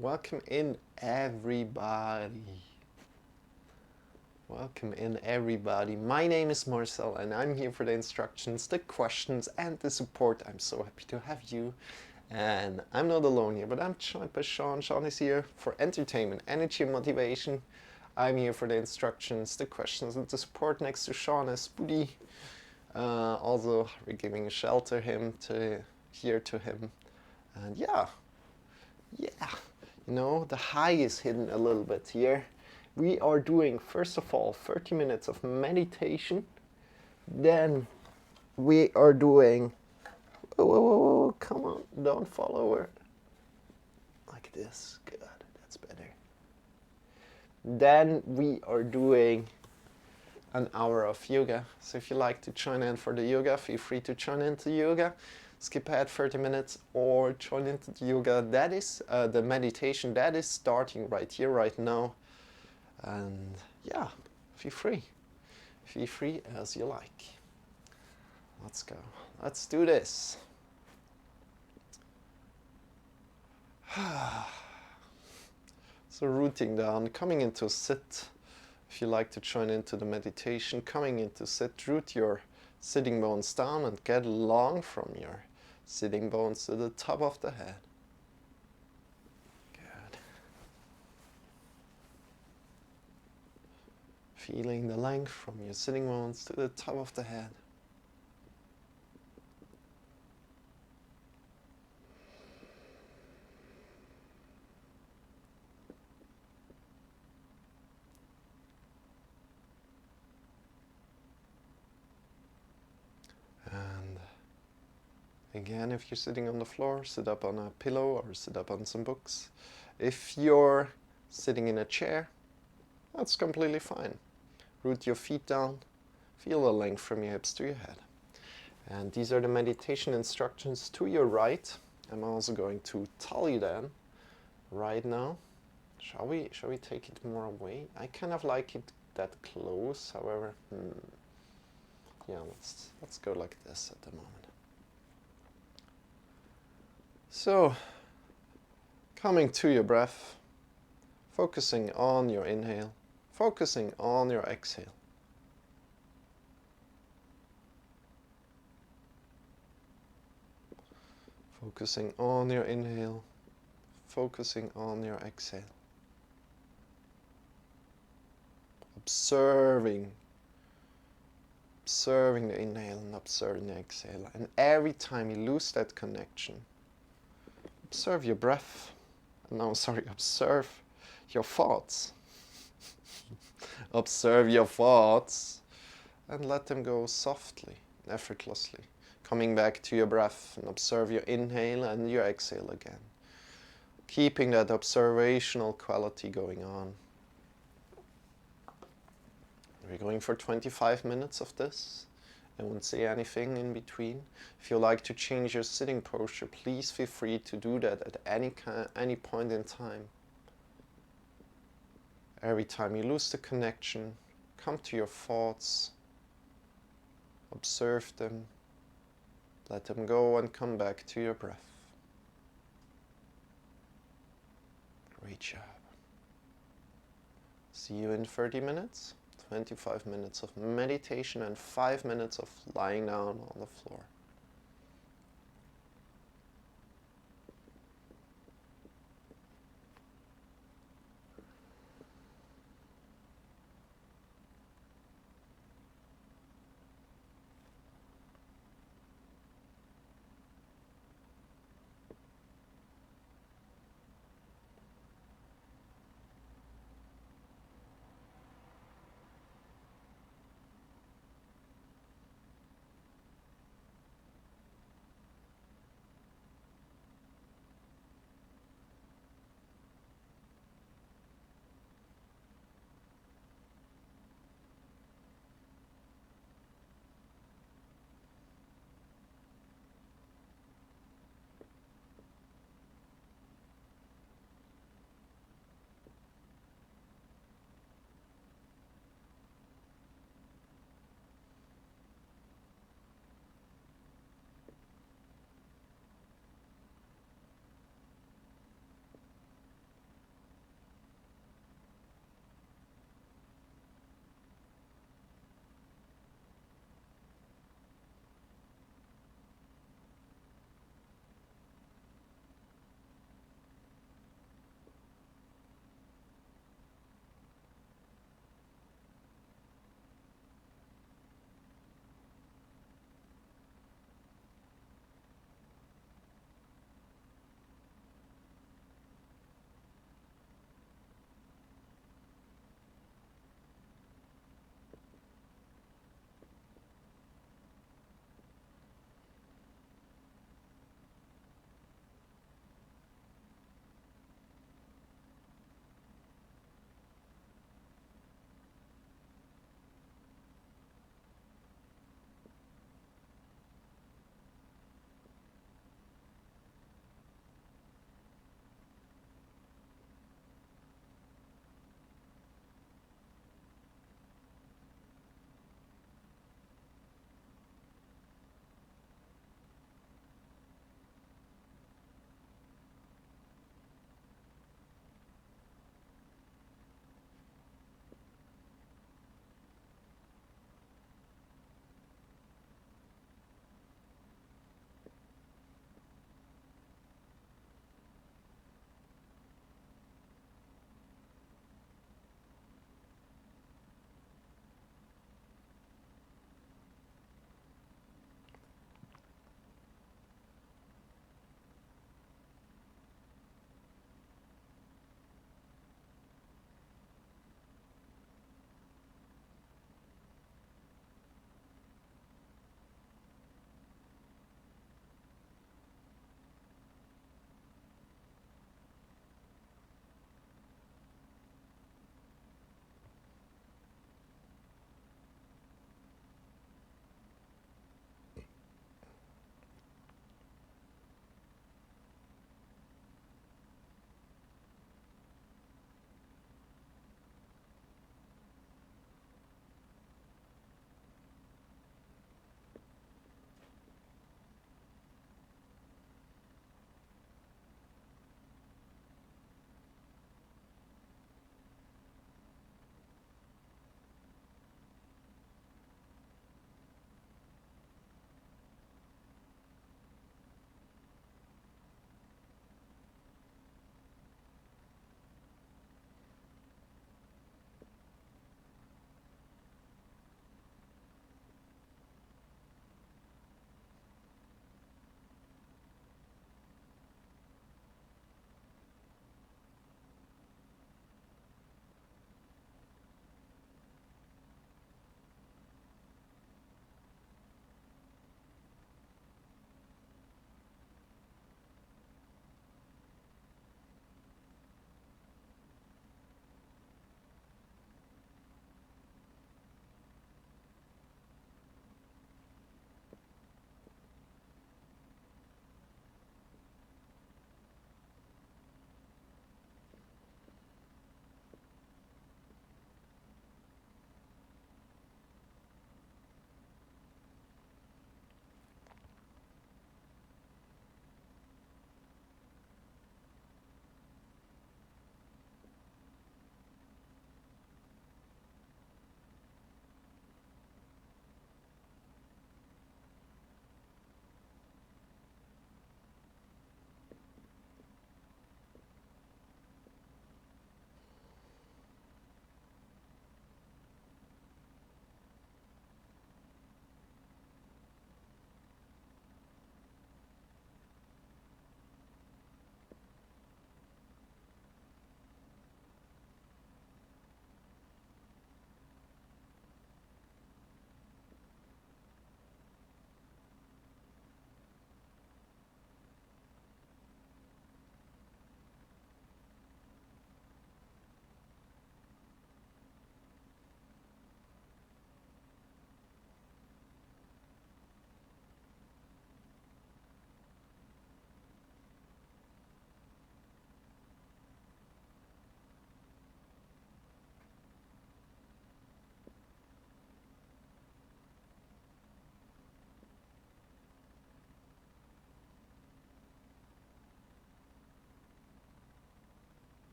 Welcome in, everybody. Welcome in, everybody. My name is Marcel, and I'm here for the instructions, the questions, and the support. I'm so happy to have you. And I'm not alone here, but I'm joined by Sean. Sean is here for entertainment, energy, and motivation. I'm here for the instructions, the questions, and the support. Next to Sean is Spoody. Also, we're giving shelter here to him. And yeah, you know, the high is hidden a little bit here. We are doing, first of all, 30 minutes of meditation. Then we are doing, whoa, come on, don't fall over. Like this, good, that's better. Then we are doing an hour of yoga. So if you like to join in for the yoga, feel free to join into yoga. Skip ahead 30 minutes or join into the yoga. That is the meditation that is starting right here, right now. And yeah, feel free as you like. Let's go, let's do this. So rooting down, coming into sit. If you like to join into the meditation, coming into sit, root your sitting bones down and get long from your sitting bones to the top of the head. Good. Feeling the length from your sitting bones to the top of the head. And again, if you're sitting on the floor, sit up on a pillow or sit up on some books. If you're sitting in a chair, that's completely fine. Root your feet down, feel the length from your hips to your head. And these are the meditation instructions to your right. I'm also going to tell you them right now. Shall we take it more away? I kind of like it that close, however, yeah, let's go like this at the moment. So, coming to your breath, focusing on your inhale, focusing on your exhale. Focusing on your inhale, focusing on your exhale. Observing the inhale and observing the exhale. And every time you lose that connection, observe your breath. Observe your thoughts. Observe your thoughts and let them go softly, effortlessly. Coming back to your breath and observe your inhale and your exhale again. Keeping that observational quality going on. We're going for 25 minutes of this. I won't say anything in between. If you like to change your sitting posture, please feel free to do that at any point in time. Every time you lose the connection, come to your thoughts, observe them, let them go and come back to your breath. Great job. See you in 30 minutes. 25 minutes of meditation and 5 minutes of lying down on the floor.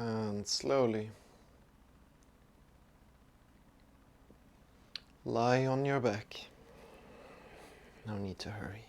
And slowly lie on your back. No need to hurry.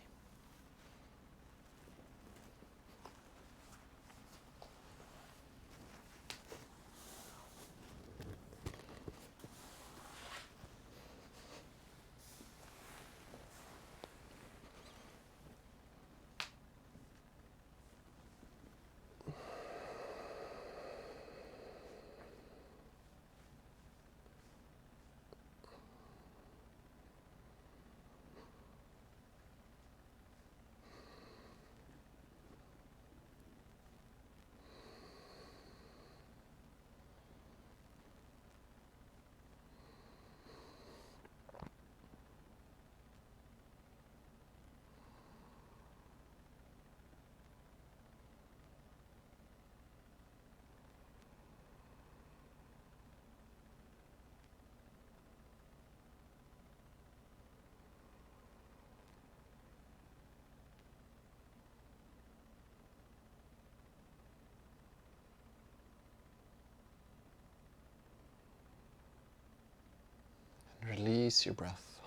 Release your breath.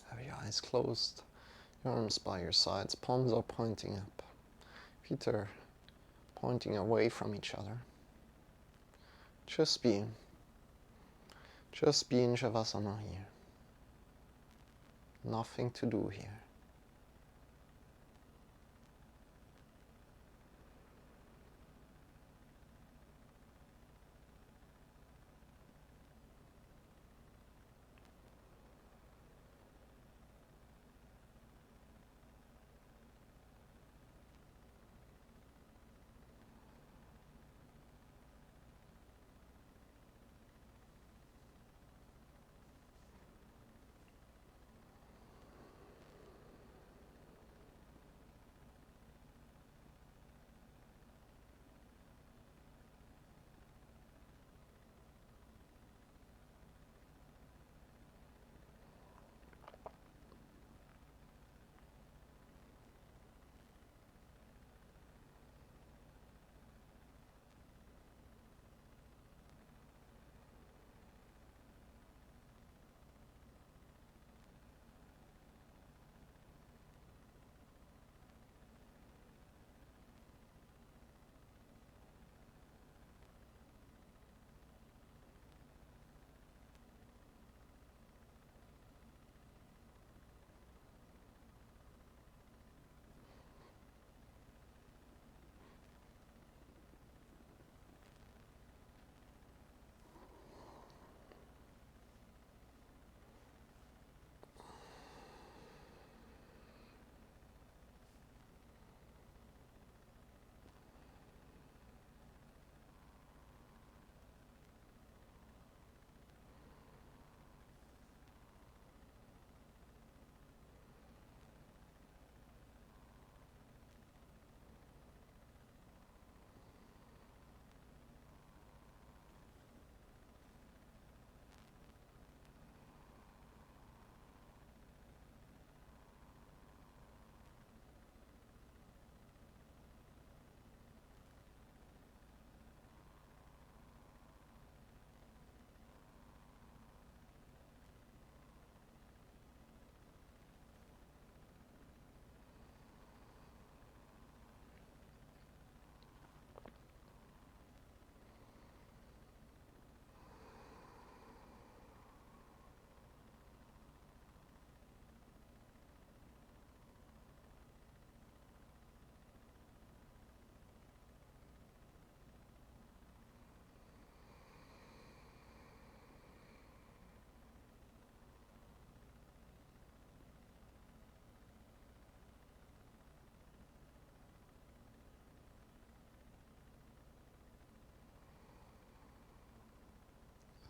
Have your eyes closed, your arms by your sides, palms are pointing up, feet are pointing away from each other. Just be in Shavasana here. Nothing to do here.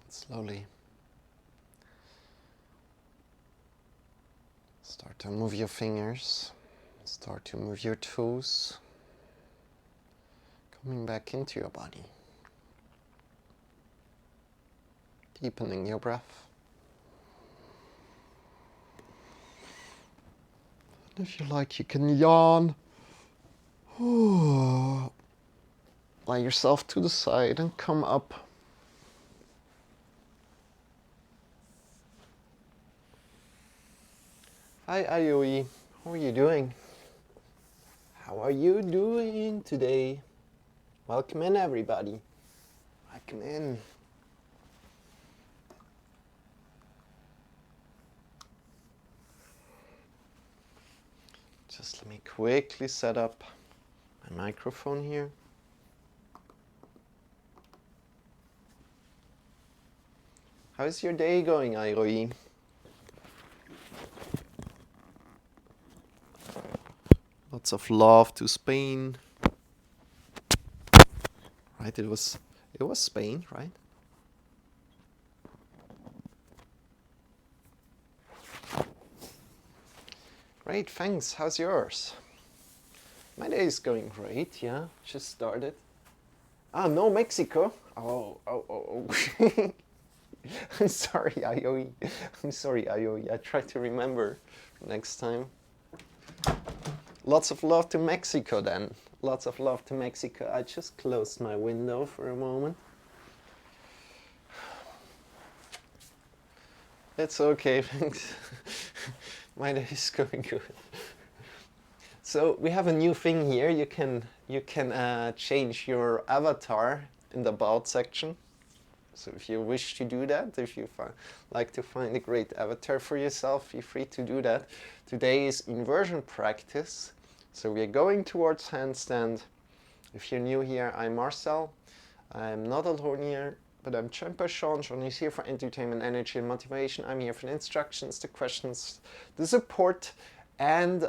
Slowly start to move your fingers, start to move your toes, coming back into your body, deepening your breath. And if you like, you can yawn. lie yourself to the side and come up. Hi Aoi, how are you doing? How are you doing today? Welcome in everybody. Welcome in. Just let me quickly set up my microphone here. How's your day going, Aoi? Lots of love to Spain. Right, it was Spain, right? Great, thanks. How's yours? My day is going great, yeah. Just started. Ah, no, Mexico. Oh. I'm sorry, Aoi. I'm sorry, Aoi. I try to remember next time. Lots of love to Mexico then. Lots of love to Mexico. I just closed my window for a moment. It's okay, thanks. My day is going good. So we have a new thing here. You can change your avatar in the About section. So if you wish to do that, if you like to find a great avatar for yourself, feel free to do that. Today is inversion practice. So we are going towards handstand. If you're new here, I'm Marcel. I'm not alone here, but I'm joined by Sean. Sean is here for entertainment, energy, and motivation. I'm here for the instructions, the questions, the support. And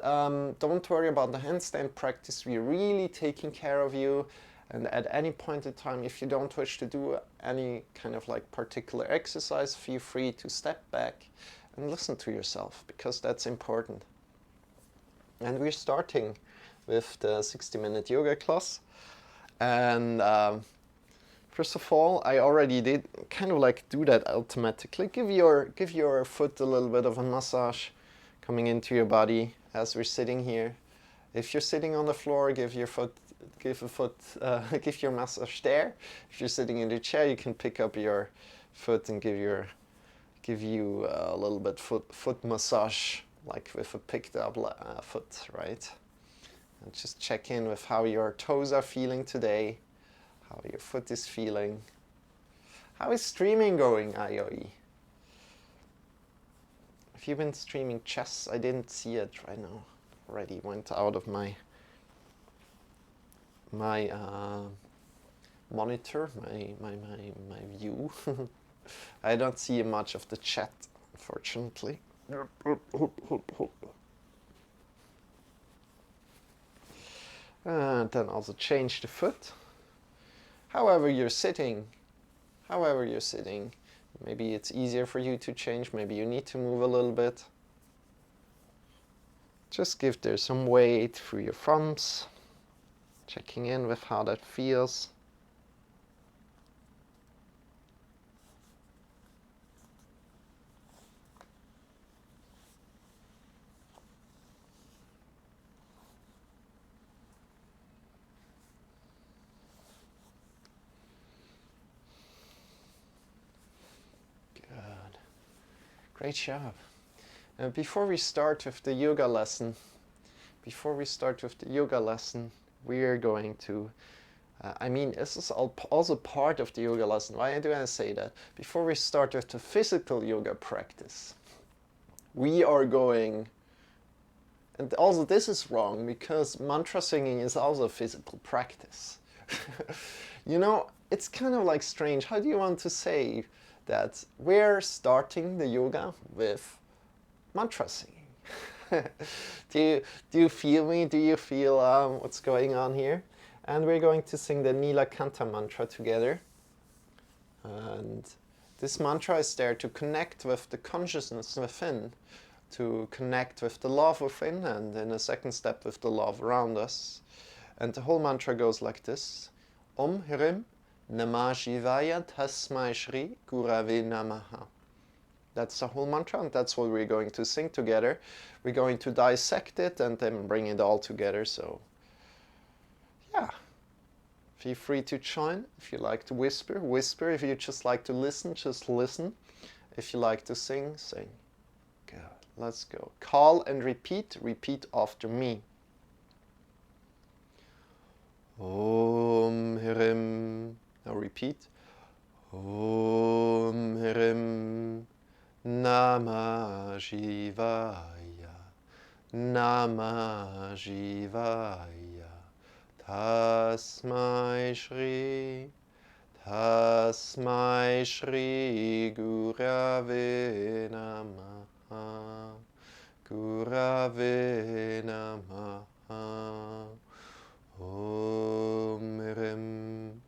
don't worry about the handstand practice. We're really taking care of you. And at any point in time, if you don't wish to do any kind of like particular exercise, feel free to step back and listen to yourself, because that's important. And we're starting with the 60-minute yoga class. And first of all, I already did kind of like do that automatically. Give your foot a little bit of a massage coming into your body as we're sitting here. If you're sitting on the floor, give your massage there. If you're sitting in the chair, you can pick up your foot and give you a little bit foot massage, like with a picked up foot, right? And just check in with how your toes are feeling today, how your foot is feeling. How is streaming going, Aoi? Have you been streaming chess? I didn't see it right now. Already went out of my monitor, my view. I don't see much of the chat, unfortunately. And then also change the foot. However you're sitting, maybe it's easier for you to change, maybe you need to move a little bit. Just give there some weight through your thumbs, checking in with how that feels. Good. Great job. Before we start with the yoga lesson, we are going to, this is also part of the yoga lesson. Why do I say that? Before we start with the physical yoga practice, we are going, and also this is wrong, because mantra singing is also a physical practice. You know, it's kind of like strange. How do you want to say that we're starting the yoga with mantra singing? Do you feel me? Do you feel what's going on here? And we're going to sing the Nila Kanta mantra together. And this mantra is there to connect with the consciousness within, to connect with the love within, and in a second step with the love around us. And the whole mantra goes like this: Om Hrim Namah Shivaya Tasmai Shri Gurave Namaha. That's the whole mantra, and that's what we're going to sing together. We're going to dissect it and then bring it all together. So, yeah, Feel free to join. If you like to whisper, whisper. If you just like to listen, just listen. If you like to sing, sing. Good. Let's go. Call and repeat. Repeat after me. Om Hrim. Now repeat. Om Hrim Namah Shivaya. Namah Shivaya. Tasmai Shri. Tasmai Shri Gurave Namaha. Gurave Namaha. Om Rim.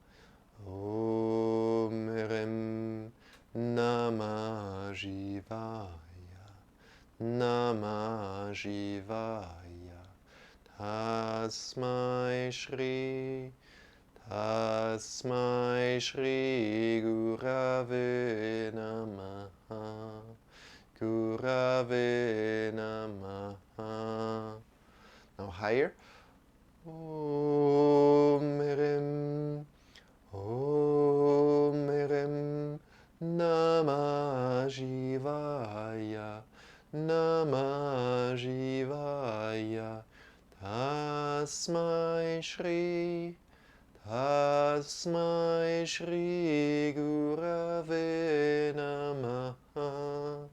Om Rim Namah Shivaya. Namah Shivaya. Tasmai Shri. Tasmai Shri Gurave Namaha. Gurave Namaha. Now higher. Om Rim. Om Rim Namah Shivaya. Namah Shivaya. Tasmai Shri. Tasmai Shri Gurave Namaha.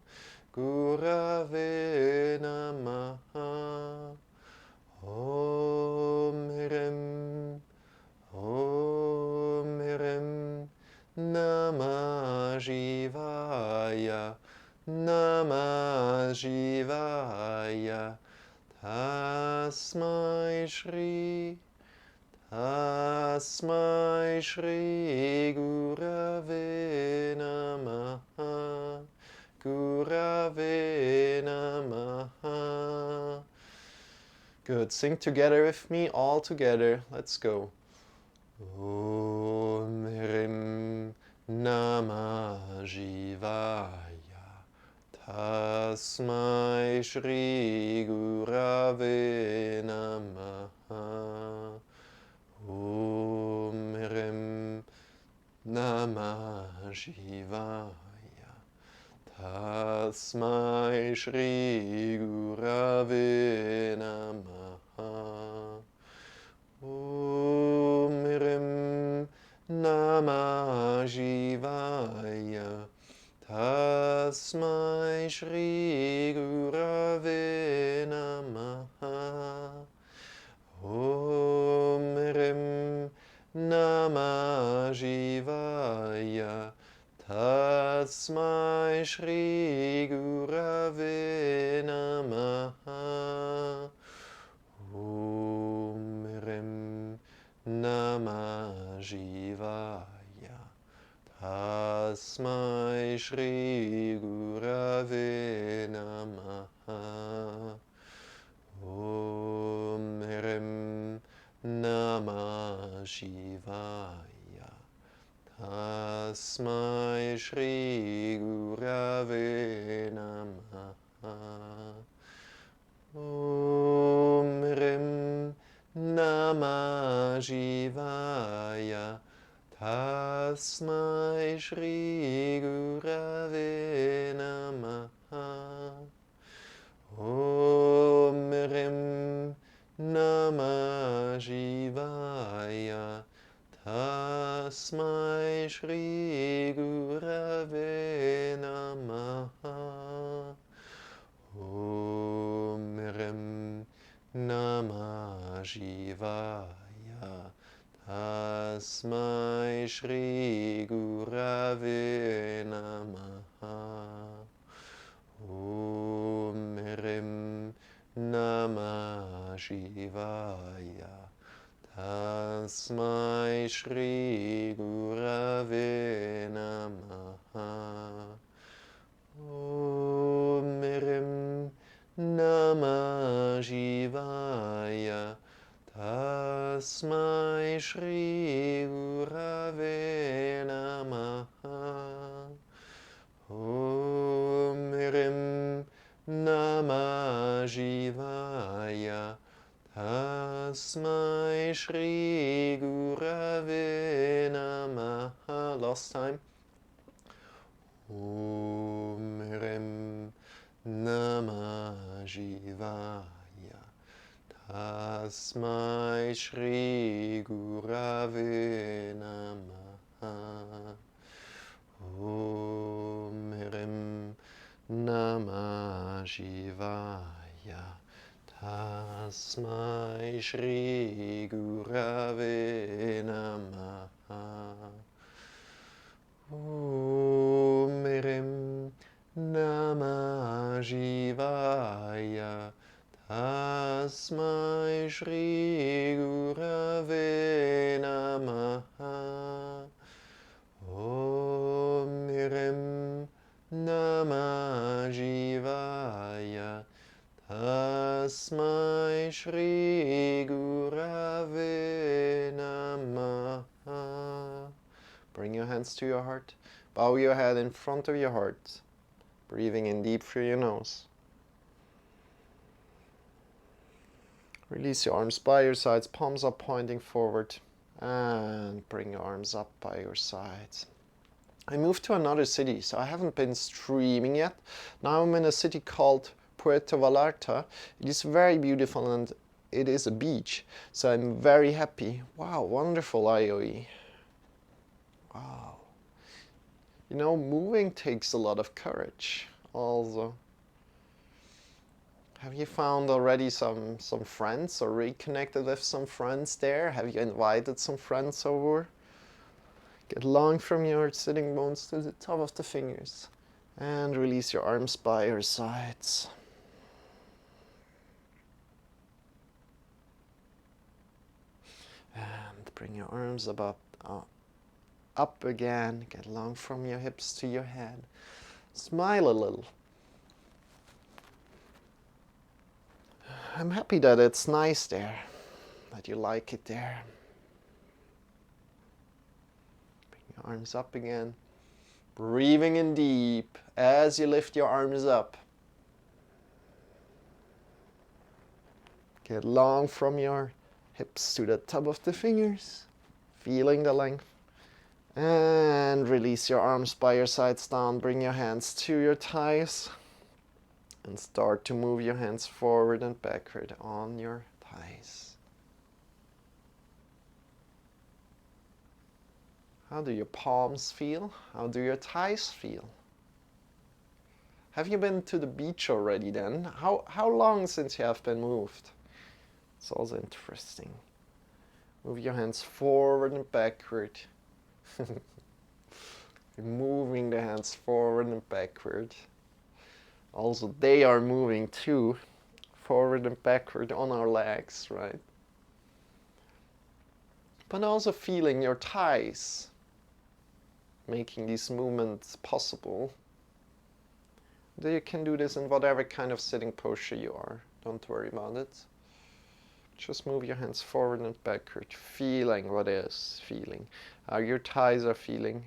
Gurave Namaha. Om Rim. Om Rim Namah Shivaya. Namah Shivaya. Tasmai Shri. Tasmai Shri Gurave Namaha. Gurave Namaha. Good. Sing together with me, all together. Let's go. Om Hrim Namah Shivaya. Tasmai Shri Gurave Namaha. Om Hrim Namah Shivaya. Tasmai Shri Gurave Namaha. Om Hrim Namah Shivaya. Tasmai Shri Gurave Namaha. Om Hrim Namah Shivaya. Tasmai Shri Gurave Namaha. Om Hrim Namah Shivaya. Tasmai Shri Gurave Namaha. Om Hrim Namah Shivaya. Tasmai Shri Gurave Namaha. Om Hrim Namah Shivaya. Tasmai Shri Gurave Namaha. Om Hrim Namah Shivaya. Tasmai Shri Gurave Namaha. Om Hrim Namah Shivaya. Tasmai Shri Gurave Namaha. Om Hrim Namah Shivaya. Tasmai Shri Gurave Namaha. Om Hrim Namah Shivaya. Tasmai Shri Gurave Namaha. Om Hrim Namah Shivaya. Tasmai Shri Gurave Namaha. Last time. Om Rem Namah Shivaya. Tasmai Shri Gurave Namaha. Om Rem Namah Shivaya. Tasmai Shri Gurave Namaha. Om Rem Namah Shivaya. Tasmai Shri Gurave Namaha. Om Rem Namah Shivaya. Tasmai Shri Gurave Namaha. Bring your hands to your heart. Bow your head in front of your heart. Breathing in deep through your nose. Release your arms by your sides, palms up pointing forward. And bring your arms up by your sides. I moved to another city, so I haven't been streaming yet. Now I'm in a city called Puerto Vallarta. It is very beautiful and it is a beach, so I'm very happy. Wow, wonderful IOE. Wow. You know, moving takes a lot of courage also. Have you found already some friends or reconnected with some friends there? Have you invited some friends over? Get long from your sitting bones to the top of the fingers. And release your arms by your sides. And bring your arms up again. Get long from your hips to your head. Smile a little. I'm happy that it's nice there, that you like it there. Bring your arms up again. Breathing in deep as you lift your arms up. Get long from your hips to the top of the fingers, feeling the length. And release your arms by your sides down. Bring your hands to your thighs. And start to move your hands forward and backward on your thighs. How do your palms feel? How do your thighs feel? Have you been to the beach already then? How long since you have been moved? It's also interesting. Move your hands forward and backward. You're moving the hands forward and backward. Also, they are moving too, forward and backward on our legs, right? But also feeling your thighs, making these movements possible. You can do this in whatever kind of sitting posture you are. Don't worry about it. Just move your hands forward and backward, feeling what is feeling. How your thighs are feeling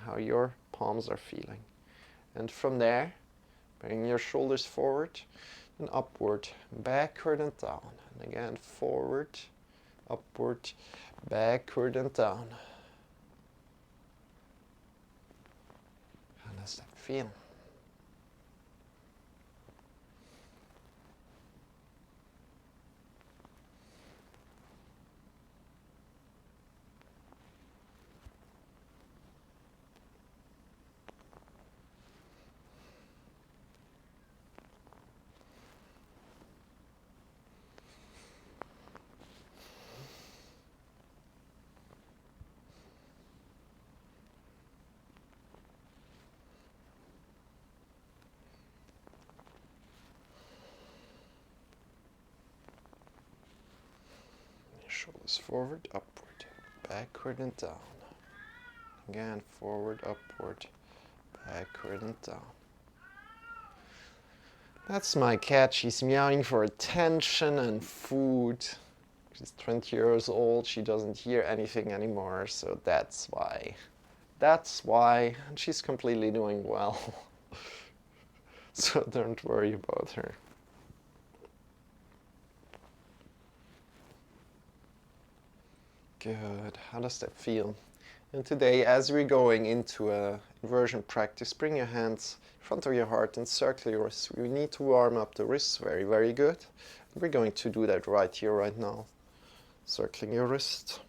how your palms are feeling. And from there, bring your shoulders forward and upward, backward and down. And again, forward, upward, backward and down. How does that feel? Shoulders forward, upward, backward and down. Again, forward, upward, backward and down. That's my cat. She's meowing for attention and food. She's 20 years old. She doesn't hear anything anymore, so that's why. That's why. And she's completely doing well. So don't worry about her. Good. How does that feel? And today, as we're going into a inversion practice, bring your hands in front of your heart and circle your wrists. We need to warm up the wrists very, very good. We're going to do that right here, right now. Circling your wrist.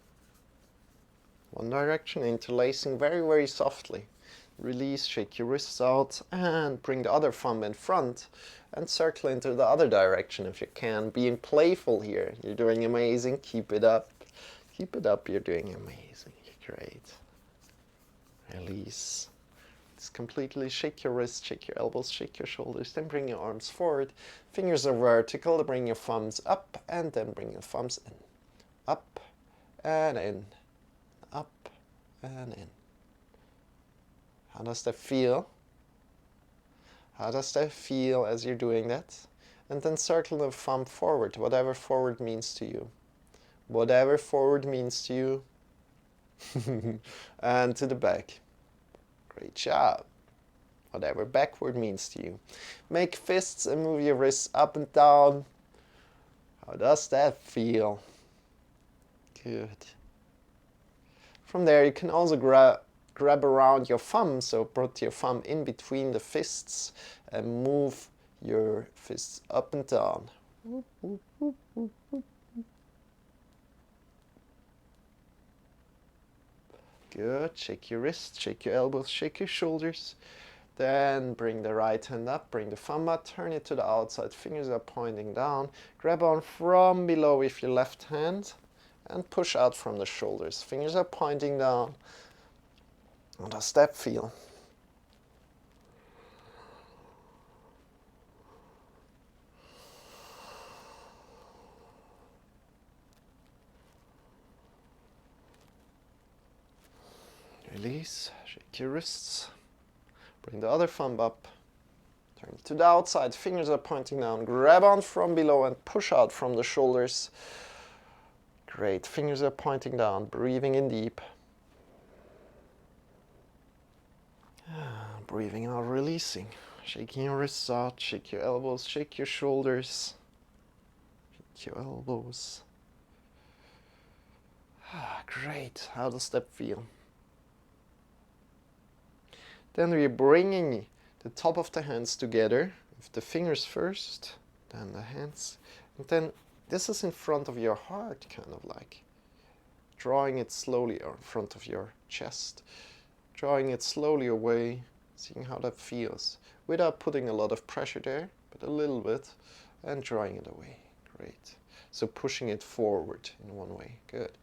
One direction, interlacing very, very softly. Release, shake your wrists out, and bring the other thumb in front and circle into the other direction if you can. Being playful here. You're doing amazing. Keep it up. Keep it up. You're doing amazing. Great. Release. Just completely shake your wrists, shake your elbows, shake your shoulders, then bring your arms forward. Fingers are vertical, bring your thumbs up, and then bring your thumbs in. Up and in. Up and in. How does that feel? How does that feel as you're doing that? And then circle the thumb forward, whatever forward means to you. Whatever forward means to you. And to the back. Great job. Whatever backward means to you. Make fists and move your wrists up and down. How does that feel? Good. From there, you can also grab around your thumb, so put your thumb in between the fists and move your fists up and down. Whoop, whoop, whoop, whoop, whoop. Good. Shake your wrists, shake your elbows, shake your shoulders. Then bring the right hand up, bring the thumb up, turn it to the outside. Fingers are pointing down. Grab on from below with your left hand and push out from the shoulders. Fingers are pointing down. How does that feel? Release, shake your wrists. Bring the other thumb up. Turn it to the outside. Fingers are pointing down. Grab on from below and push out from the shoulders. Great. Fingers are pointing down. Breathing in deep. Breathing out, releasing. Shaking your wrists out. Shake your elbows. Shake your shoulders. Shake your elbows. Great. How does that feel? Then we're bringing the top of the hands together, with the fingers first, then the hands, and then this is in front of your heart, kind of like. Drawing it slowly in front of your chest, drawing it slowly away, seeing how that feels, without putting a lot of pressure there, but a little bit, and drawing it away. Great. So pushing it forward in one way. Good.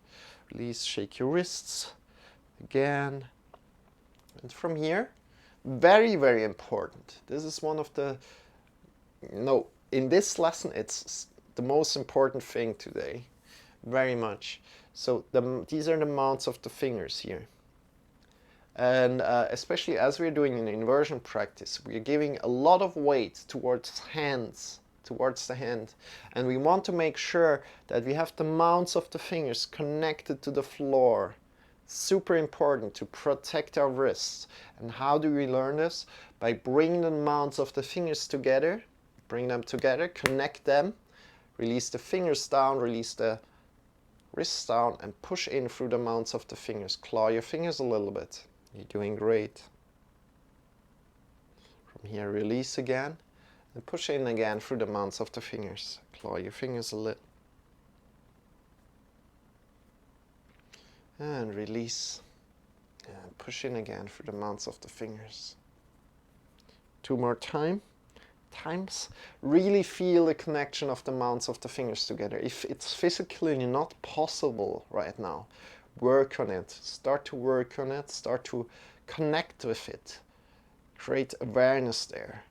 Release, shake your wrists, again, and from here, very, very important. This is one of the, in this lesson, it's the most important thing today, very much. So these are the mounts of the fingers here. And especially as we're doing an inversion practice, we're giving a lot of weight towards the hand. And we want to make sure that we have the mounts of the fingers connected to the floor. Super important to protect our wrists. And how do we learn this? By bringing the mounts of the fingers together, bring them together, connect them, release the fingers down, release the wrists down, and push in through the mounts of the fingers. Claw your fingers a little bit. You're doing great. From here, release again, and push in again through the mounts of the fingers. Claw your fingers a little. And release. And push in again through the mounts of the fingers. 2 more times. Really feel the connection of the mounts of the fingers together. If it's physically not possible right now, work on it. Start to work on it. Start to connect with it. Create awareness there.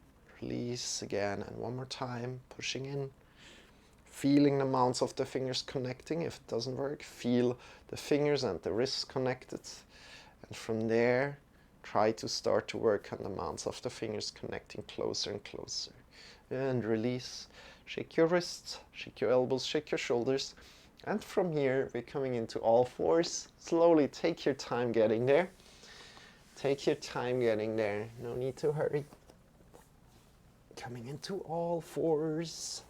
Release again, and 1 more time. Pushing in. Feeling the mounts of the fingers connecting. If it doesn't work, feel the fingers and the wrists connected. And from there, try to start to work on the mounts of the fingers connecting closer and closer. And release. Shake your wrists, shake your elbows, shake your shoulders. And from here, we're coming into all fours. Slowly take your time getting there. Take your time getting there. No need to hurry. Coming into all fours.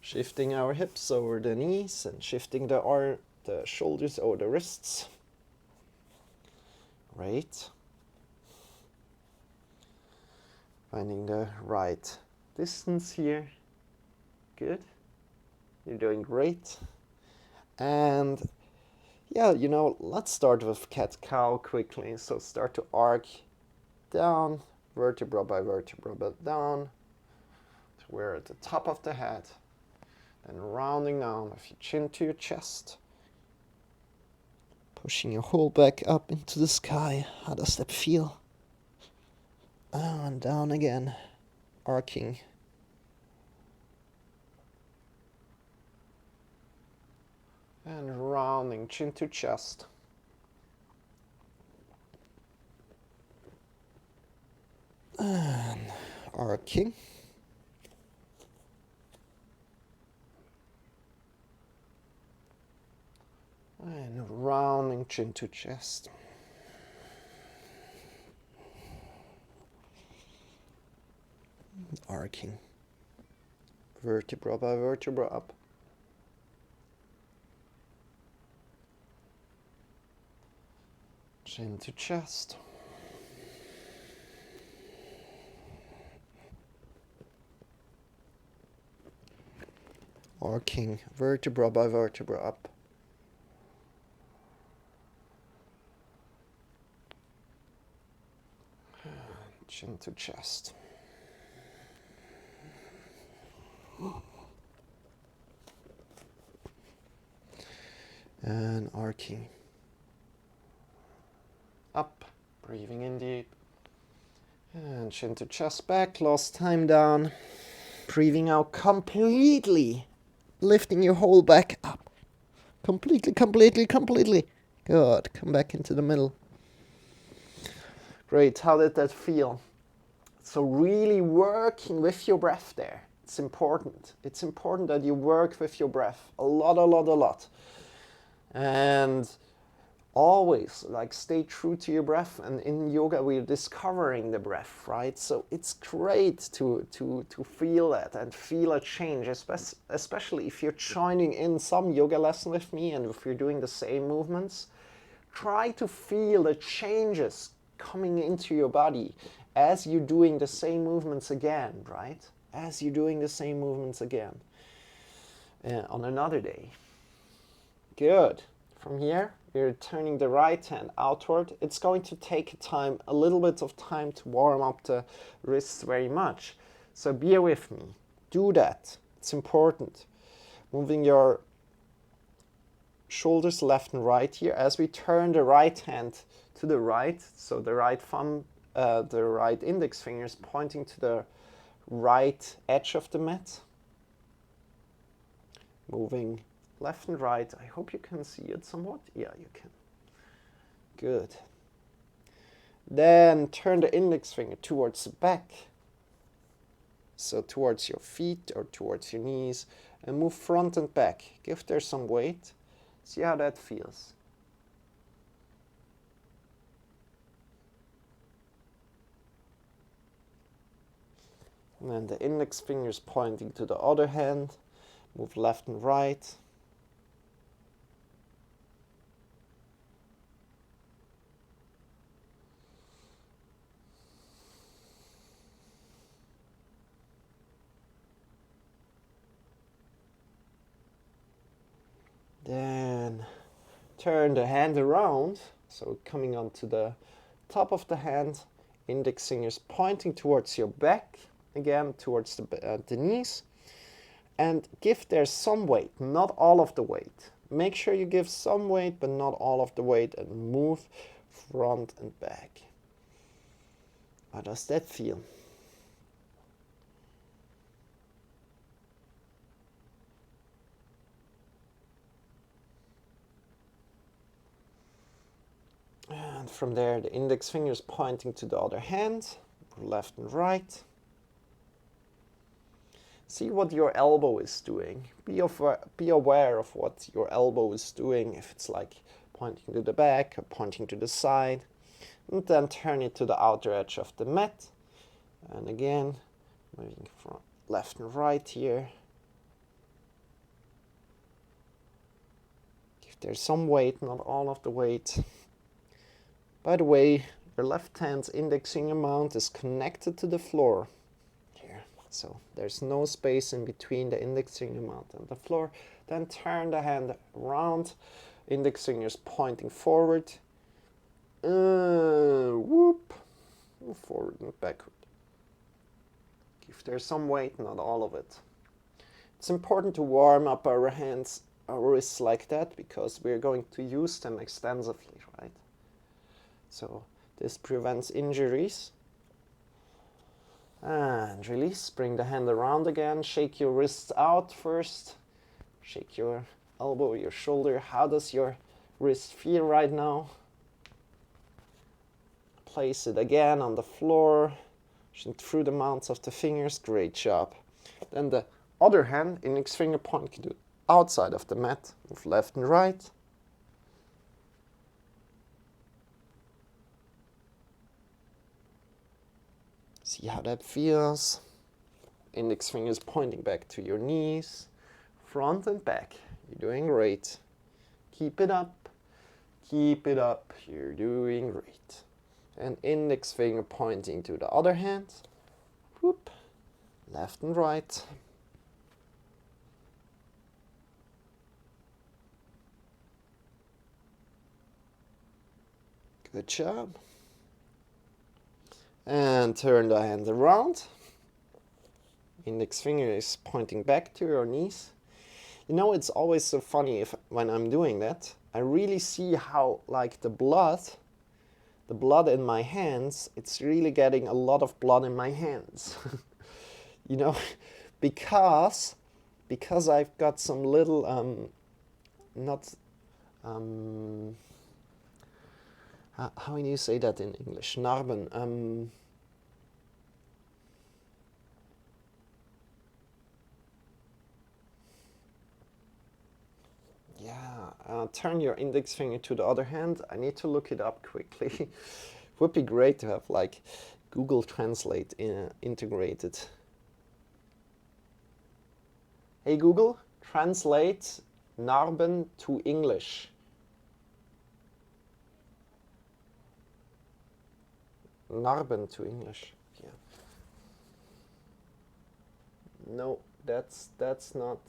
Shifting our hips over the knees and shifting the shoulders over the wrists. Great. Finding the right distance here. Good. You're doing great. And yeah, you know, let's start with cat-cow quickly. So start to arc down, vertebra by vertebra, but down. So we're at the top of the head. Then rounding down with your chin to your chest. Pushing your whole back up into the sky. How does that feel? And down again, arcing. And rounding, chin to chest. And arcing. And rounding, chin to chest. Arcing. Vertebra by vertebra up. Chin to chest. Arcing, vertebra by vertebra up. Chin to chest. And arcing. Up, breathing in deep. And chin to chest back, last time down. Breathing out completely. Lifting your whole back up. Completely. Good, come back into the middle. Great, how did that feel? So really working with your breath there. It's important. It's important that you work with your breath a lot. And always like stay true to your breath. And in yoga we're discovering the breath, right? So it's great to feel that and feel a change, especially if you're joining in some yoga lesson with me and if you're doing the same movements. Try to feel the changes coming into your body as you're doing the same movements again, right? As you're doing the same movements again on another day. Good. From here, you're turning the right hand outward. It's going to take a little bit of time to warm up the wrists very much. So bear with me. Do that. It's important. Moving your shoulders left and right here as we turn the right hand to the right. So the right thumb, the right index fingers pointing to the right edge of the mat. Moving left and right. I hope you can see it somewhat. Yeah, you can. Good. Then turn the index finger towards the back. So towards your feet or towards your knees. And move front and back. Give there some weight. See how that feels. And then the index fingers pointing to the other hand. Move left and right. Then turn the hand around, so coming onto the top of the hand, index fingers pointing towards your back, again towards the knees, and give there some weight, not all of the weight. Make sure you give some weight, but not all of the weight, and move front and back. How does that feel? And from there, the index fingers pointing to the other hand, left and right. See what your elbow is doing. Be aware of what your elbow is doing, if it's like pointing to the back or pointing to the side. And then turn it to the outer edge of the mat. And again, moving from left and right here. There's some weight, not all of the weight. By the way, your left hand's index finger mount is connected to the floor. Here. So there's no space in between the index finger mount and the floor. Then turn the hand around. Index fingers pointing forward. Whoop. Move forward and backward. If there's some weight, not all of it. It's important to warm up our hands, our wrists like that, because we're going to use them extensively, right? So this prevents injuries. And release, bring the hand around again, shake your wrists out first. Shake your elbow, your shoulder. How does your wrist feel right now? Place it again on the floor, through the mounts of the fingers. Great job. Then the other hand, index finger pointing to the outside of the mat. Move left and right. See how that feels. Index fingers pointing back to your knees. Front and back. You're doing great. Keep it up. Keep it up. You're doing great. And index finger pointing to the other hand. Whoop. Left and right. Good job. And turn the hand around. Index finger is pointing back to your knees. You know, it's always so funny when I'm doing that. I really see how, like, the blood in my hands, it's really getting a lot of blood in my hands. You know, because I've got some little, how do you say that in English? Narben. Turn your index finger to the other hand. I need to look it up quickly. Would be great to have like Google Translate integrated. Hey Google, translate Narben to English. Narben to English. Yeah. No, that's not.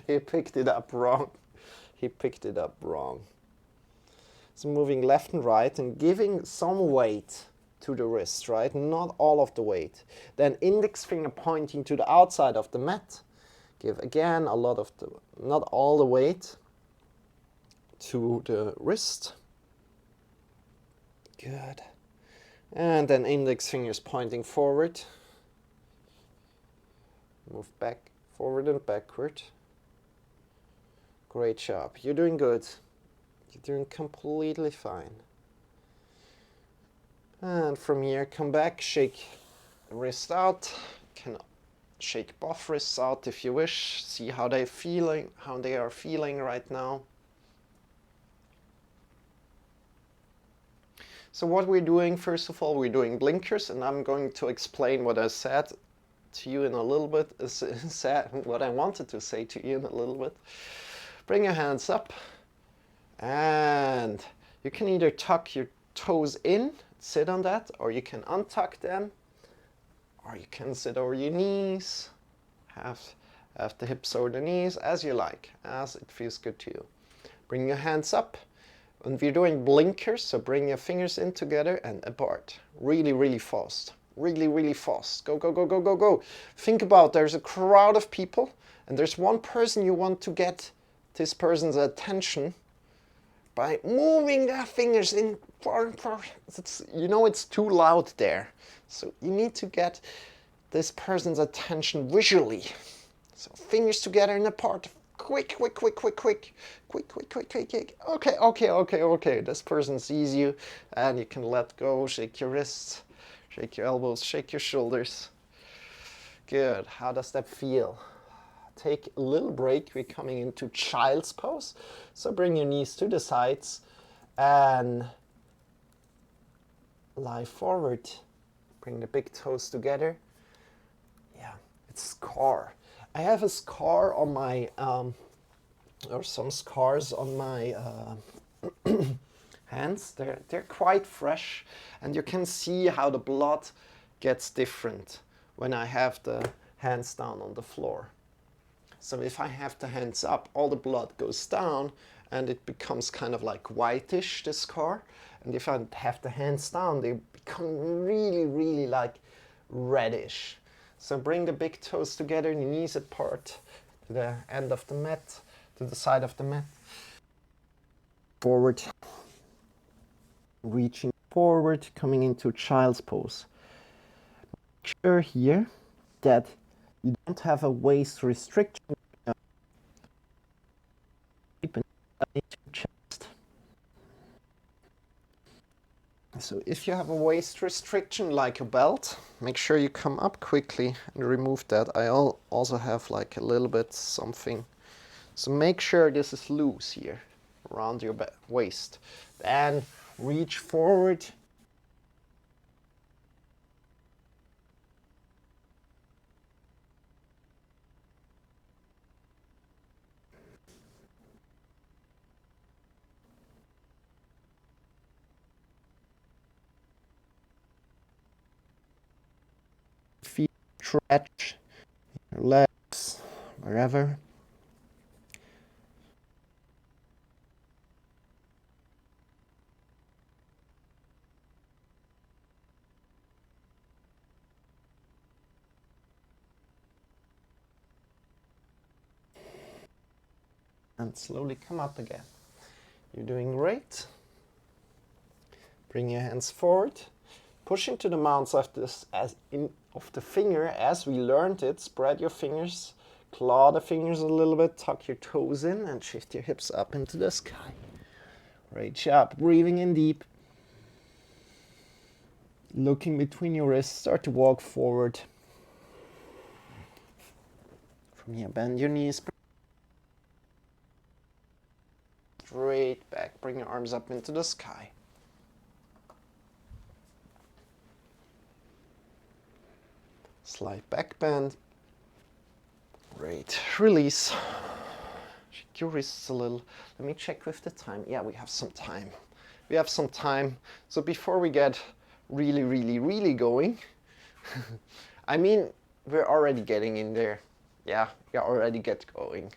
He picked it up wrong. He picked it up wrong. So moving left and right and giving some weight to the wrist, right? Not all of the weight. Then index finger pointing to the outside of the mat. Give again a lot of the, not all the weight to the wrist. Good. And then index fingers pointing forward. Move back, forward and backward. Great job. You're doing good. You're doing completely fine. And from here, come back, shake the wrist out. You can shake both wrists out if you wish. See how they are feeling right now. So what we're doing, first of all, we're doing blinkers, and I'm going to explain what I said to you in a little bit, what I wanted to say to you in a little bit. Bring your hands up, and you can either tuck your toes in, sit on that, or you can untuck them, or you can sit over your knees, have the hips over the knees, as you like, as it feels good to you. Bring your hands up. And we're doing blinkers, so bring your fingers in together and apart. Really, really fast. Really, really fast. Go, go, go, go, go, go. Think about there's a crowd of people and there's one person you want to get this person's attention by moving their fingers in. You know it's too loud there. So you need to get this person's attention visually. So fingers together and apart. Quick, quick, quick, quick, quick, quick, quick, quick, quick, quick. Okay, okay, okay, okay. This person sees you and you can let go, shake your wrists, shake your elbows, shake your shoulders. Good. How does that feel? Take a little break. We're coming into child's pose. So bring your knees to the sides and lie forward. Bring the big toes together. Yeah, it's scar. I have a scar on my There are some scars on my hands. They're quite fresh, and you can see how the blood gets different when I have the hands down on the floor. So if I have the hands up, all the blood goes down and it becomes kind of like whitish, the scar. And if I have the hands down, they become really, really like reddish. So bring the big toes together, knees apart to the end of the mat, to the side of the mat. Forward, reaching forward, coming into child's pose. Make sure here that you don't have a waist restriction. Chest. So if you have a waist restriction like a belt, make sure you come up quickly and remove that. I also have like a little bit something. So make sure this is loose here around your waist. Then reach forward. Feet stretch, your legs, wherever. And slowly come up again. You're doing great. Bring your hands forward. Push into the mounds of the finger as we learned it. Spread your fingers, claw the fingers a little bit, tuck your toes in and shift your hips up into the sky. Reach up, breathing in deep. Looking between your wrists, start to walk forward. From here, bend your knees. Straight back, bring your arms up into the sky. Slight back bend. Great. Release. Shake your wrists a little. Let me check with the time. Yeah, we have some time. We have some time. So before we get really, really, really going, I mean, we're already getting in there. Yeah, we already get going.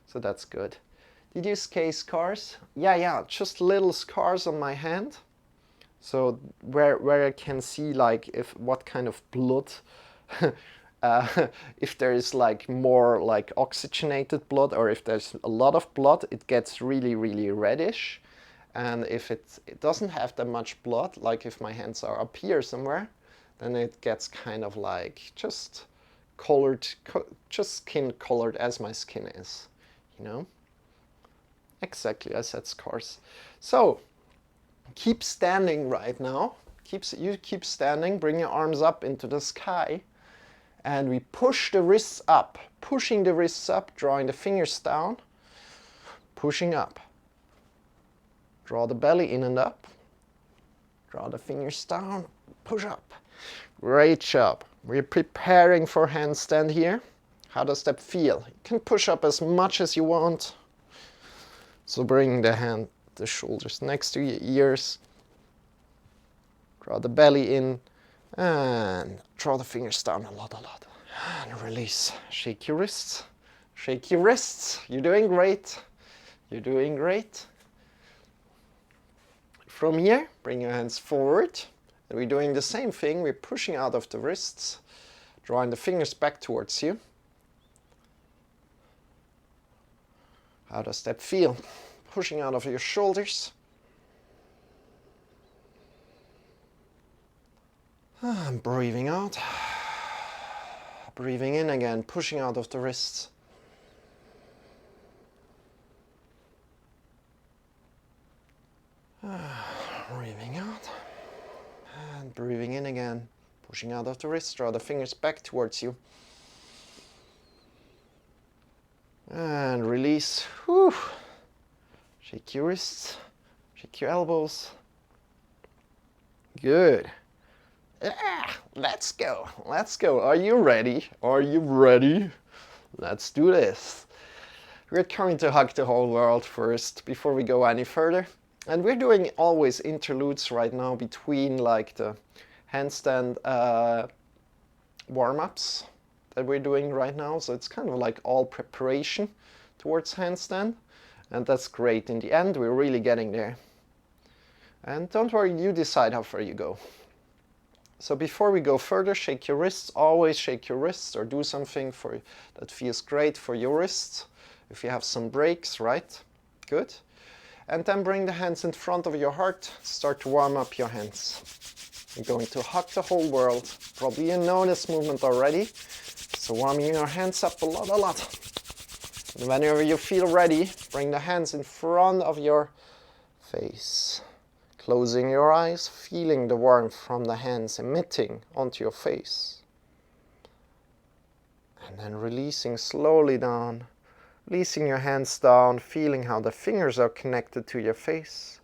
So that's good. Did you see scars? Yeah, just little scars on my hand. So where I can see like what kind of blood, if there is like more like oxygenated blood, or if there's a lot of blood, it gets really, really reddish. And if it doesn't have that much blood, like if my hands are up here somewhere, then it gets kind of like just colored, just skin colored as my skin is, you know? Exactly, I said scars. So keep standing right now. You keep standing, bring your arms up into the sky, and we push the wrists up, pushing the wrists up, drawing the fingers down, pushing up. Draw the belly in and up, draw the fingers down, push up. Great job. We're preparing for handstand here. How does that feel? You can push up as much as you want. So bring the shoulders next to your ears. Draw the belly in and draw the fingers down a lot. And release. Shake your wrists. Shake your wrists. You're doing great. You're doing great. From here, bring your hands forward. And we're doing the same thing. We're pushing out of the wrists, drawing the fingers back towards you. How does that feel? Pushing out of your shoulders. And breathing out. Breathing in again, pushing out of the wrists. Breathing out. And breathing in again, pushing out of the wrists. Draw the fingers back towards you. And release. Whew. Shake your wrists. Shake your elbows. Good. Let's go. Let's go. Are you ready? Are you ready? Let's do this. We're going to hug the whole world first before we go any further. And we're doing always interludes right now between like the handstand warm-ups that we're doing right now. So it's kind of like all preparation towards handstand. And that's great. In the end, we're really getting there. And don't worry, you decide how far you go. So before we go further, shake your wrists. Always shake your wrists or do something that feels great for your wrists. If you have some breaks, right? Good. And then bring the hands in front of your heart. Start to warm up your hands. You're going to hug the whole world. Probably you know this movement already. So warming your hands up a lot. And whenever you feel ready, bring the hands in front of your face. Closing your eyes, feeling the warmth from the hands emitting onto your face. And then releasing slowly down. Releasing your hands down, feeling how the fingers are connected to your face.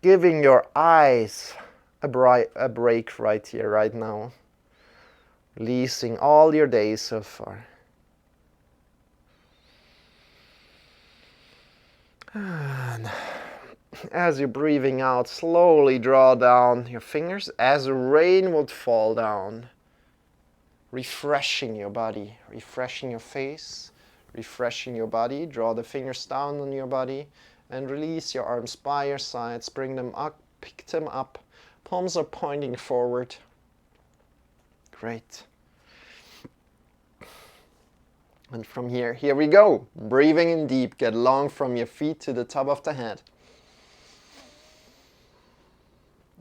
Giving your eyes a break right here, right now. Releasing all your days so far. And as you're breathing out, slowly draw down your fingers as rain would fall down. Refreshing your body, refreshing your face, refreshing your body. Draw the fingers down on your body and release your arms by your sides. Bring them up, pick them up. Palms are pointing forward. Great. And from here we go. Breathing in deep, get long from your feet to the top of the head.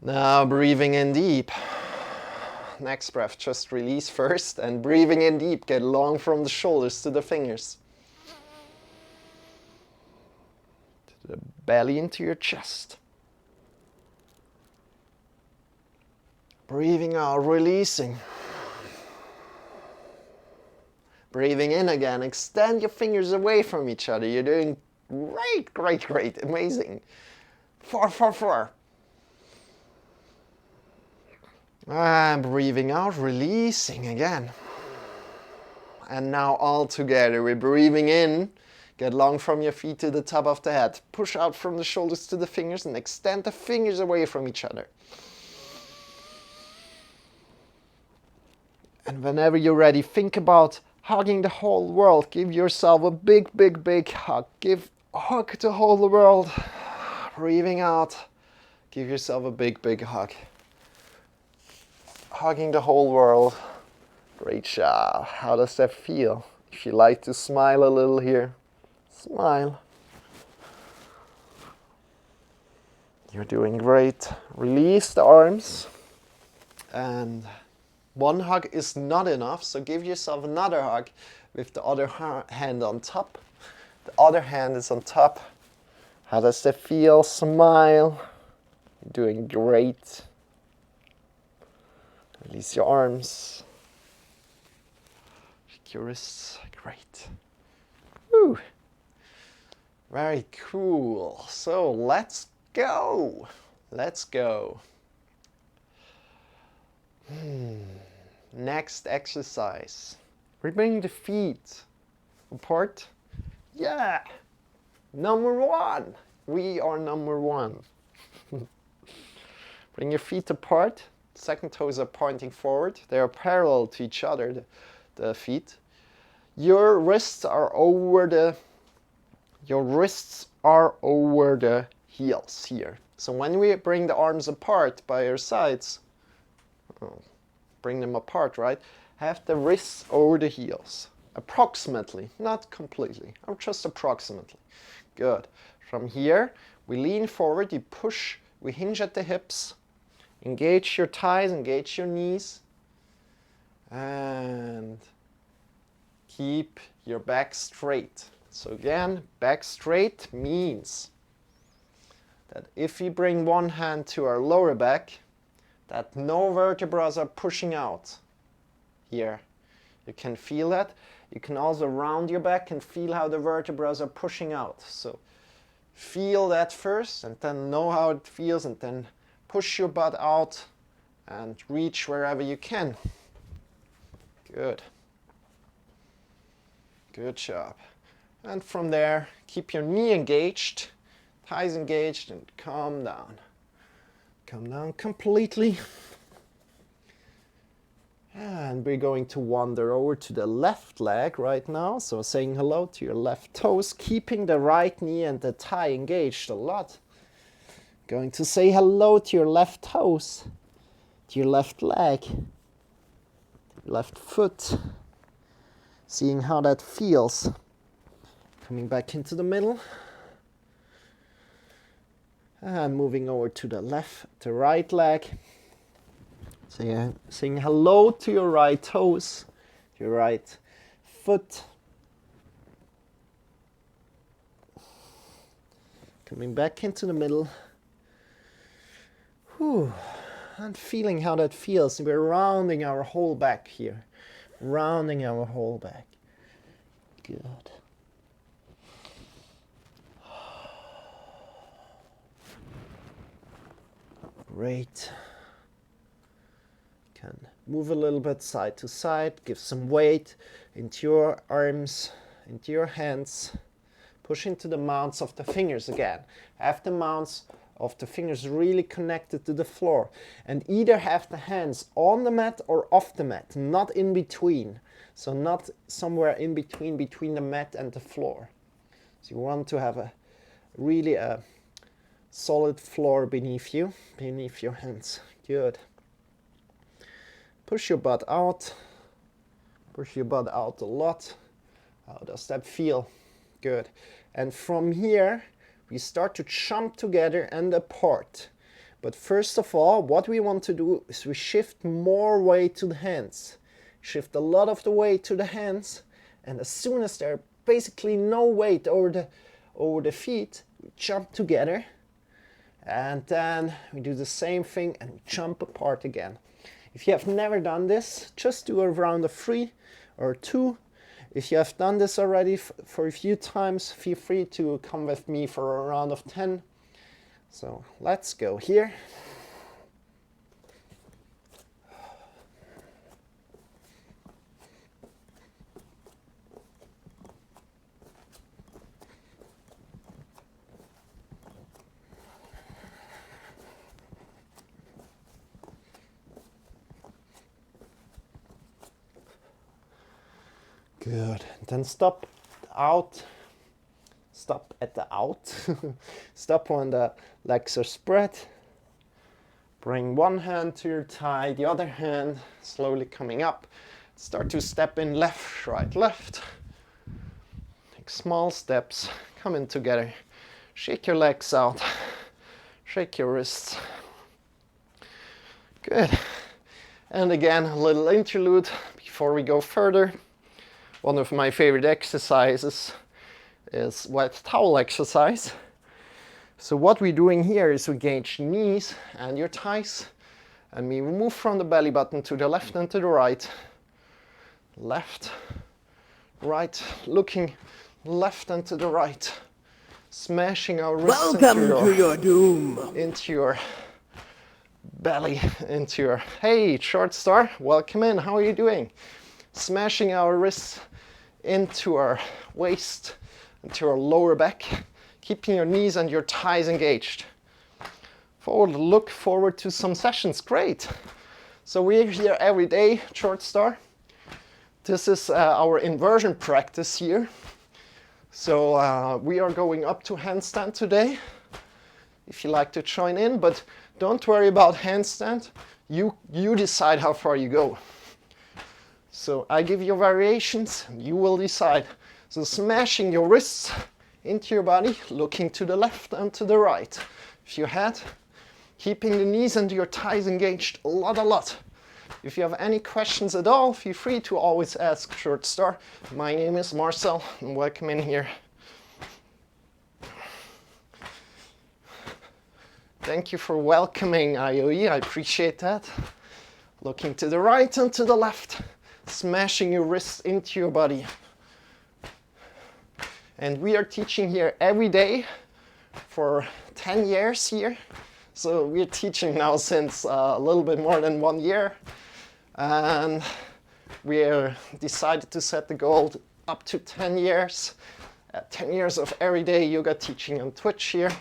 Now breathing in deep. Next breath, just release first and breathing in deep, get long from the shoulders to the fingers. To the belly into your chest. Breathing out, releasing. Breathing in again, extend your fingers away from each other. You're doing great, amazing. 4. And breathing out, releasing again. And now all together, we're breathing in. Get long from your feet to the top of the head. Push out from the shoulders to the fingers and extend the fingers away from each other. And whenever you're ready, think about hugging the whole world. Give yourself a big hug. Hug the whole world. Breathing out. Give yourself a big hug. Hugging the whole world. Great job. How does that feel? If you like to smile a little here, smile. You're doing great. Release the arms. And one hug is not enough, so give yourself another hug with the other hand on top. The other hand is on top. How does that feel? Smile. You're doing great. Release your arms. Shake your wrists. Great. Woo. Very cool. So let's go. Let's go. Next exercise. We bring the feet apart. Yeah. Number 1. We are number 1. Bring your feet apart. Second toes are pointing forward. They are parallel to each other, the feet. Your wrists are over the heels here. So when we bring the arms apart by your sides, bring them apart, right? Have the wrists over the heels. Approximately, not completely, or just approximately. Good. From here, we lean forward, you push, we hinge at the hips. Engage your thighs, engage your knees. And keep your back straight. So again, back straight means that if we bring one hand to our lower back, that no vertebrae are pushing out here. You can feel that. You can also round your back and feel how the vertebrae are pushing out. So feel that first and then know how it feels and then push your butt out and reach wherever you can. Good. Good job. And from there, keep your knee engaged, thighs engaged, and calm down. Come down completely. And we're going to wander over to the left leg right now. So saying hello to your left toes, keeping the right knee and the thigh engaged a lot. Going to say hello to your left toes, to your left leg, left foot. Seeing how that feels. Coming back into the middle. And moving over to the right leg. Saying hello to your right toes, your right foot. Coming back into the middle. Whew. And feeling how that feels. We're rounding our whole back here. Rounding our whole back. Good. Great. Can move a little bit side to side, give some weight into your arms, into your hands. Push into the mounts of the fingers again. Have the mounts of the fingers really connected to the floor. And either have the hands on the mat or off the mat, not in between. So not somewhere in between the mat and the floor. So you want to have really a solid floor beneath you, beneath your hands. Good. Push your butt out. Push your butt out a lot. How does that feel? Good. And from here, we start to jump together and apart. But first of all, what we want to do is we shift more weight to the hands. Shift a lot of the weight to the hands. And as soon as there's basically no weight over the feet, we jump together. And then we do the same thing and we jump apart again. If you have never done this, just do a round of 3 or 2. If you have done this already for a few times, feel free to come with me for a round of 10. So let's go here. Good. Then stop out. Stop at the out. Stop when the legs are spread. Bring one hand to your thigh, the other hand slowly coming up. Start to step in left, right, left. Take small steps. Come in together. Shake your legs out. Shake your wrists. Good. And again, a little interlude before we go further. One of my favorite exercises is wet towel exercise. So what we're doing here is we engage knees and your thighs, and we move from the belly button to the left and to the right. Left, right, looking left and to the right. Smashing our wrists to your doom. Into your belly, into your, hey, short star, welcome in, how are you doing? Smashing our wrists into our waist, into our lower back, keeping your knees and your thighs engaged. Forward, look forward to some sessions, great. So we're here every day, short star. This is our inversion practice here. So we are going up to handstand today, if you like to join in, but don't worry about handstand, you decide how far you go. So I give you variations, and you will decide. So smashing your wrists into your body, looking to the left and to the right. If you had, keeping the knees and your thighs engaged a lot. If you have any questions at all, feel free to always ask Short Star. My name is Marcel, and welcome in here. Thank you for welcoming IOE, I appreciate that. Looking to the right and to the left. Smashing your wrists into your body. And we are teaching here every day for 10 years here. So we're teaching now since a little bit more than 1 year. And we decided to set the goal up to 10 years 10 years of everyday yoga teaching on Twitch here,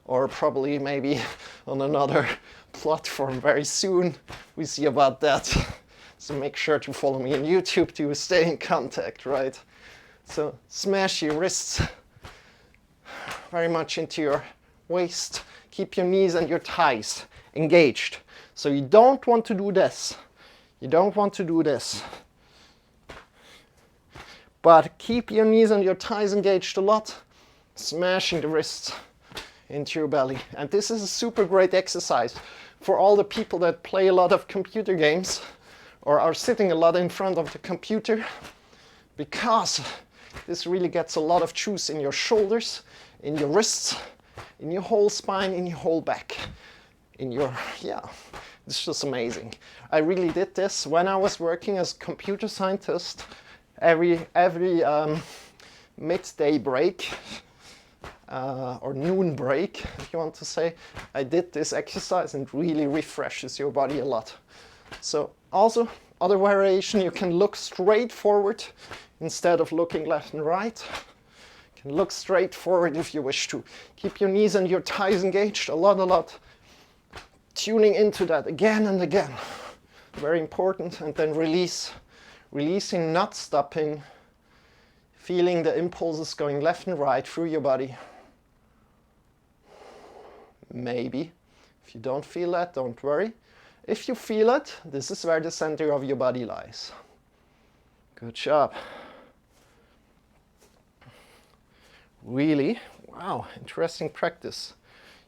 or probably maybe on another platform very soon. We see about that. So make sure to follow me on YouTube to stay in contact, right? So smash your wrists very much into your waist. Keep your knees and your thighs engaged. So you don't want to do this. You don't want to do this. But keep your knees and your thighs engaged a lot, smashing the wrists into your belly. And this is a super great exercise for all the people that play a lot of computer games or are sitting a lot in front of the computer, because this really gets a lot of juice in your shoulders, in your wrists, in your whole spine, in your whole back, in your, yeah, it's just amazing. I really did this when I was working as a computer scientist. Every midday break or noon break, if you want to say, I did this exercise, and it really refreshes your body a lot. So also, other variation, you can look straight forward instead of looking left and right. You can look straight forward if you wish to. Keep your knees and your thighs engaged a lot. Tuning into that again and again. Very important. And then release. Releasing, not stopping, feeling the impulses going left and right through your body. Maybe. If you don't feel that, don't worry. If you feel it, this is where the center of your body lies. Good job. Really, wow, interesting practice.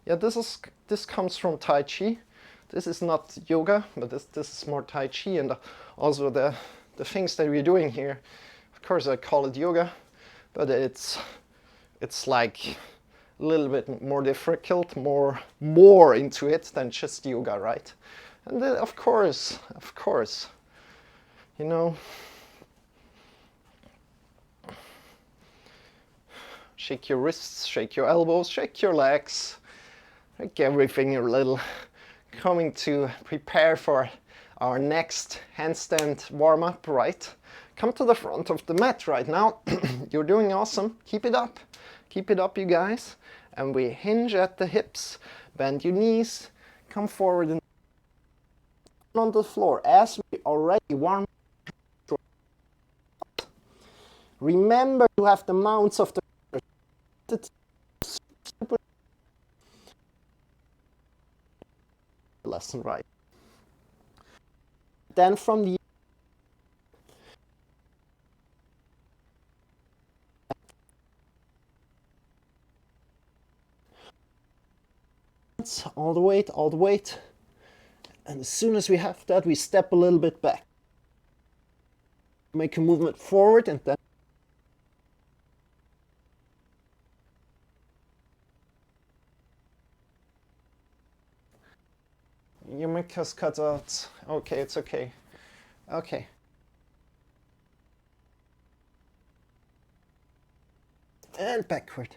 Yeah, this comes from Tai Chi. This is not yoga, but this is more Tai Chi, and also the things that we're doing here. Of course, I call it yoga, but it's like a little bit more difficult, more into it than just yoga, right? And then, of course, you know, shake your wrists, shake your elbows, shake your legs, shake everything a little. Coming to prepare for our next handstand warm-up, right? Come to the front of the mat right now. You're doing awesome. Keep it up. Keep it up, you guys. And we hinge at the hips. Bend your knees. Come forward and on the floor as we already warm. Remember to have the mounts of the lesson, right? Then from the all the weight, and as soon as we have that, we step a little bit back, make a movement forward, and then you make us cut out. Okay, it's okay. Okay. And backward.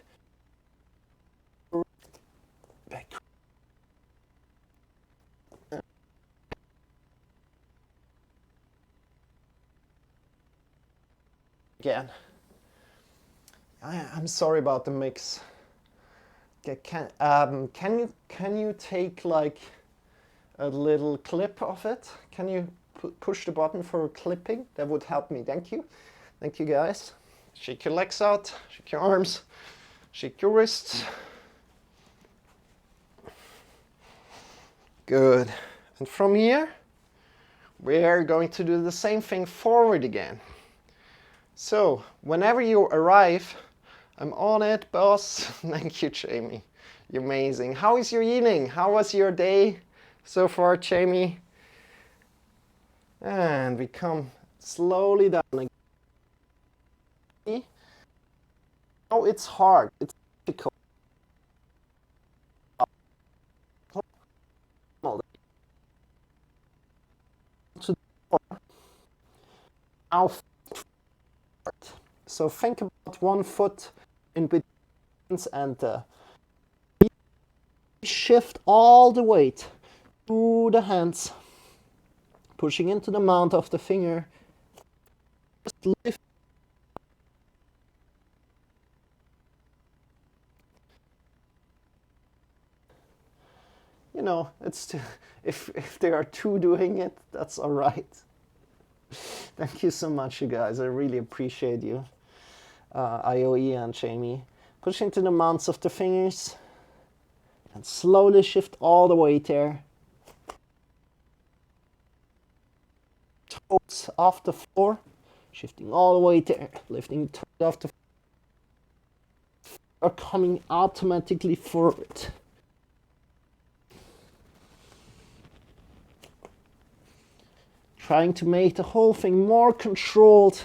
Backward. Again. I'm sorry about the mix. Can you take like a little clip of it? Can you push the button for clipping? That would help me. Thank you. Thank you, guys. Shake your legs out, shake your arms, shake your wrists. Good. And from here, we're going to do the same thing forward again. So, whenever you arrive, I'm on it, boss. Thank you, Jamie. You're amazing. How is your evening? How was your day so far, Jamie? And we come slowly down again. Oh, it's hard. It's difficult. Now, so think about one foot in between and shift all the weight to the hands, pushing into the mount of the finger. Just lift you know, if there are two doing it, that's all right. Thank you so much, you guys. I really appreciate you. IOE and Jamie. Push into the mounts of the fingers and slowly shift all the weight there. Toes off the floor, shifting all the way there, lifting toes off the floor, are coming automatically forward. Trying to make the whole thing more controlled.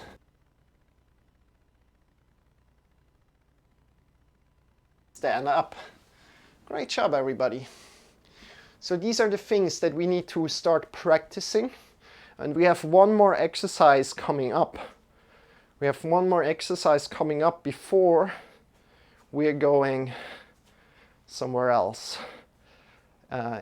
Stand up. Great job, everybody. So these are the things that we need to start practicing. And we have one more exercise coming up. We have one more exercise coming up before we're going somewhere else,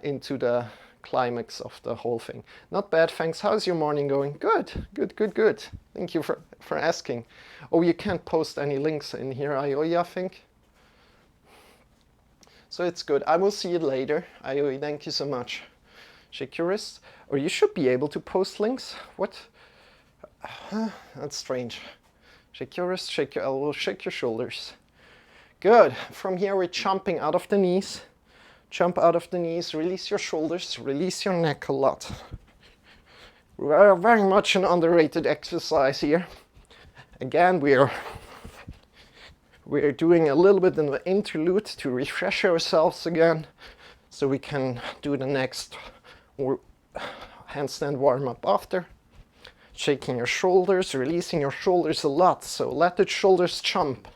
into the climax of the whole thing. Not bad, thanks. How's your morning going? Good, good, good, good. Thank you for asking. Oh, you can't post any links in here, I think. So it's good. I will see it later. IOE, thank you so much. Shake your wrists. Or you should be able to post links. What? That's strange. Shake your wrists, shake your elbows, shake your shoulders. Good. From here we're jumping out of the knees. Jump out of the knees, release your shoulders, release your neck a lot. We're very much an underrated exercise here. Again, we're doing a little bit of an interlude to refresh ourselves again, so we can do the next handstand warm-up after. Shaking your shoulders, releasing your shoulders a lot, so let the shoulders jump.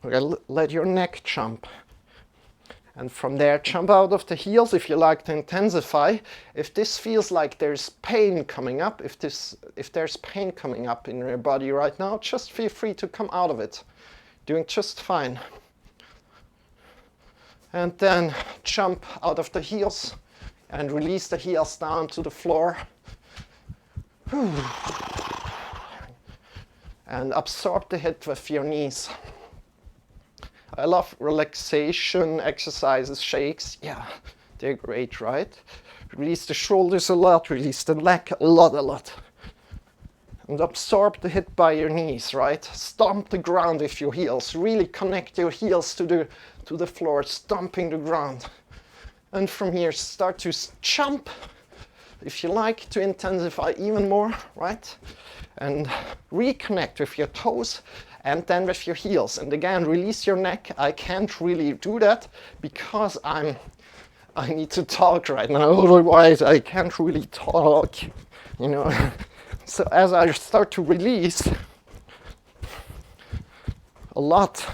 Let your neck jump. And from there, jump out of the heels if you like to intensify. If this feels like there's pain coming up, if there's pain coming up in your body right now, just feel free to come out of it. Doing just fine. And then jump out of the heels and release the heels down to the floor. And absorb the hit with your knees. I love relaxation exercises, shakes. Yeah, they're great, right? Release the shoulders a lot, release the neck a lot. And absorb the hit by your knees, right? Stomp the ground with your heels. Really connect your heels to the floor, stomping the ground. And from here, start to jump, if you like, to intensify even more, right? And reconnect with your toes and then with your heels. And again, release your neck. I can't really do that because I need to talk right now, otherwise I can't really talk, you know. So as I start to release a lot,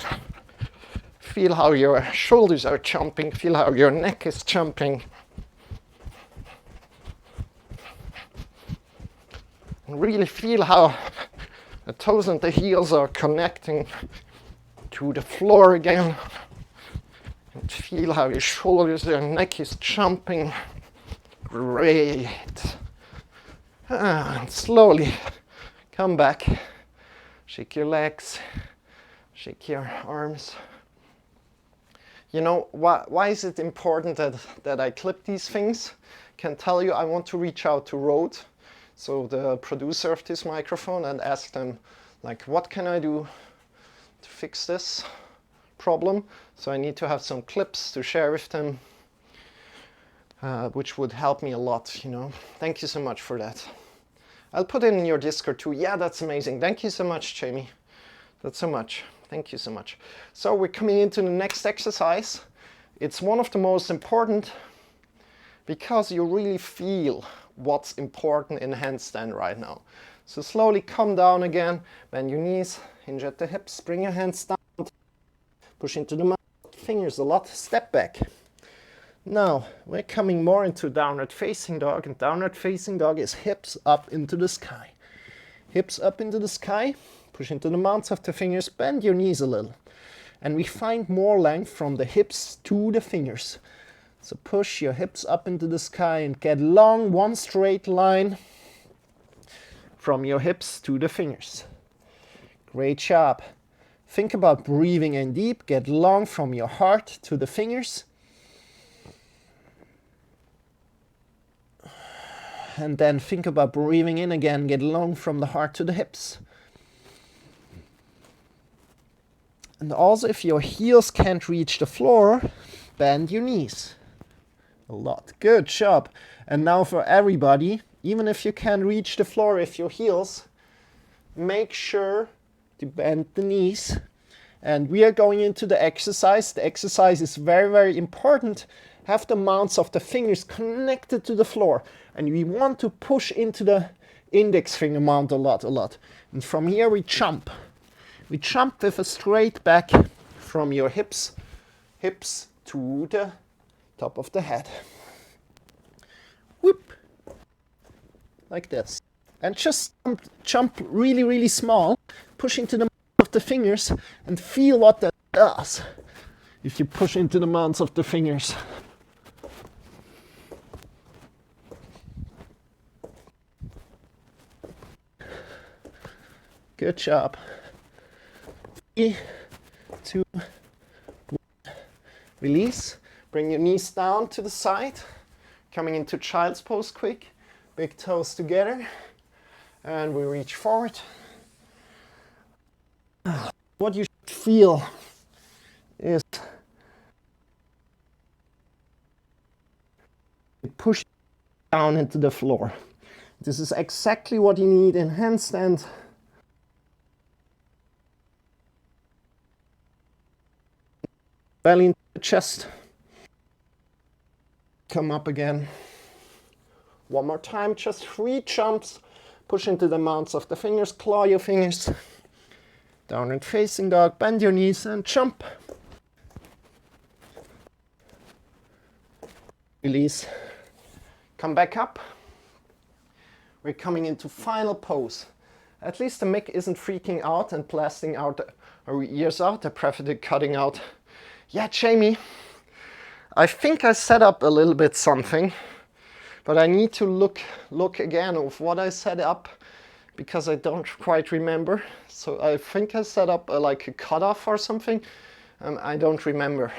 feel how your shoulders are jumping, feel how your neck is jumping. And really feel how the toes and the heels are connecting to the floor again. And feel how your shoulders and neck is jumping. Great. And slowly come back. Shake your legs. Shake your arms. You know, why is it important that I clip these things? Can tell you I want to reach out to Rode, so the producer of this microphone, and ask them, like, what can I do to fix this problem? So I need to have some clips to share with them, which would help me a lot, you know. Thank you so much for that. I'll put it in your Discord too. Yeah, that's amazing. Thank you so much, Jamie. That's so much. Thank you so much. So we're coming into the next exercise. It's one of the most important because you really feel what's important in handstand right now. So slowly come down again, bend your knees, hinge at the hips, bring your hands down, push into the mouth, fingers a lot, step back. Now we're coming more into downward facing dog, and downward facing dog is hips up into the sky. Hips up into the sky, push into the mounts of the fingers, bend your knees a little. And we find more length from the hips to the fingers. So push your hips up into the sky and get long, one straight line from your hips to the fingers. Great job. Think about breathing in deep, get long from your heart to the fingers. and then think about breathing in again. Get long from the heart to the hips. And also, if your heels can't reach the floor, bend your knees. A lot. Good job. And now for everybody, even if you can't reach the floor with your heels, make sure to bend the knees. And we are going into the exercise. The exercise is very, very important. Have the mounts of the fingers connected to the floor. And we want to push into the index finger mount a lot. And from here we jump. We jump with a straight back from your hips to the top of the head. Whoop. Like this. And just jump really, really small. Push into the mounts of the fingers and feel what that does if you push into the mounts of the fingers. Good job. 3, 2, 1. Release. Bring your knees down to the side. Coming into child's pose quick. Big toes together. And we reach forward. What you should feel is push down into the floor. This is exactly what you need in handstand. Belly into the chest. Come up again. One more time, just 3 jumps. Push into the mounts of the fingers, claw your fingers. Downward facing dog, bend your knees and jump. Release. Come back up. We're coming into final pose. At least the mic isn't freaking out and blasting out our ears out. I prefer cutting out. Yeah, Jamie, I think I set up a little bit something, but I need to look again of what I set up because I don't quite remember. So I think I set up like a cutoff or something. I don't remember.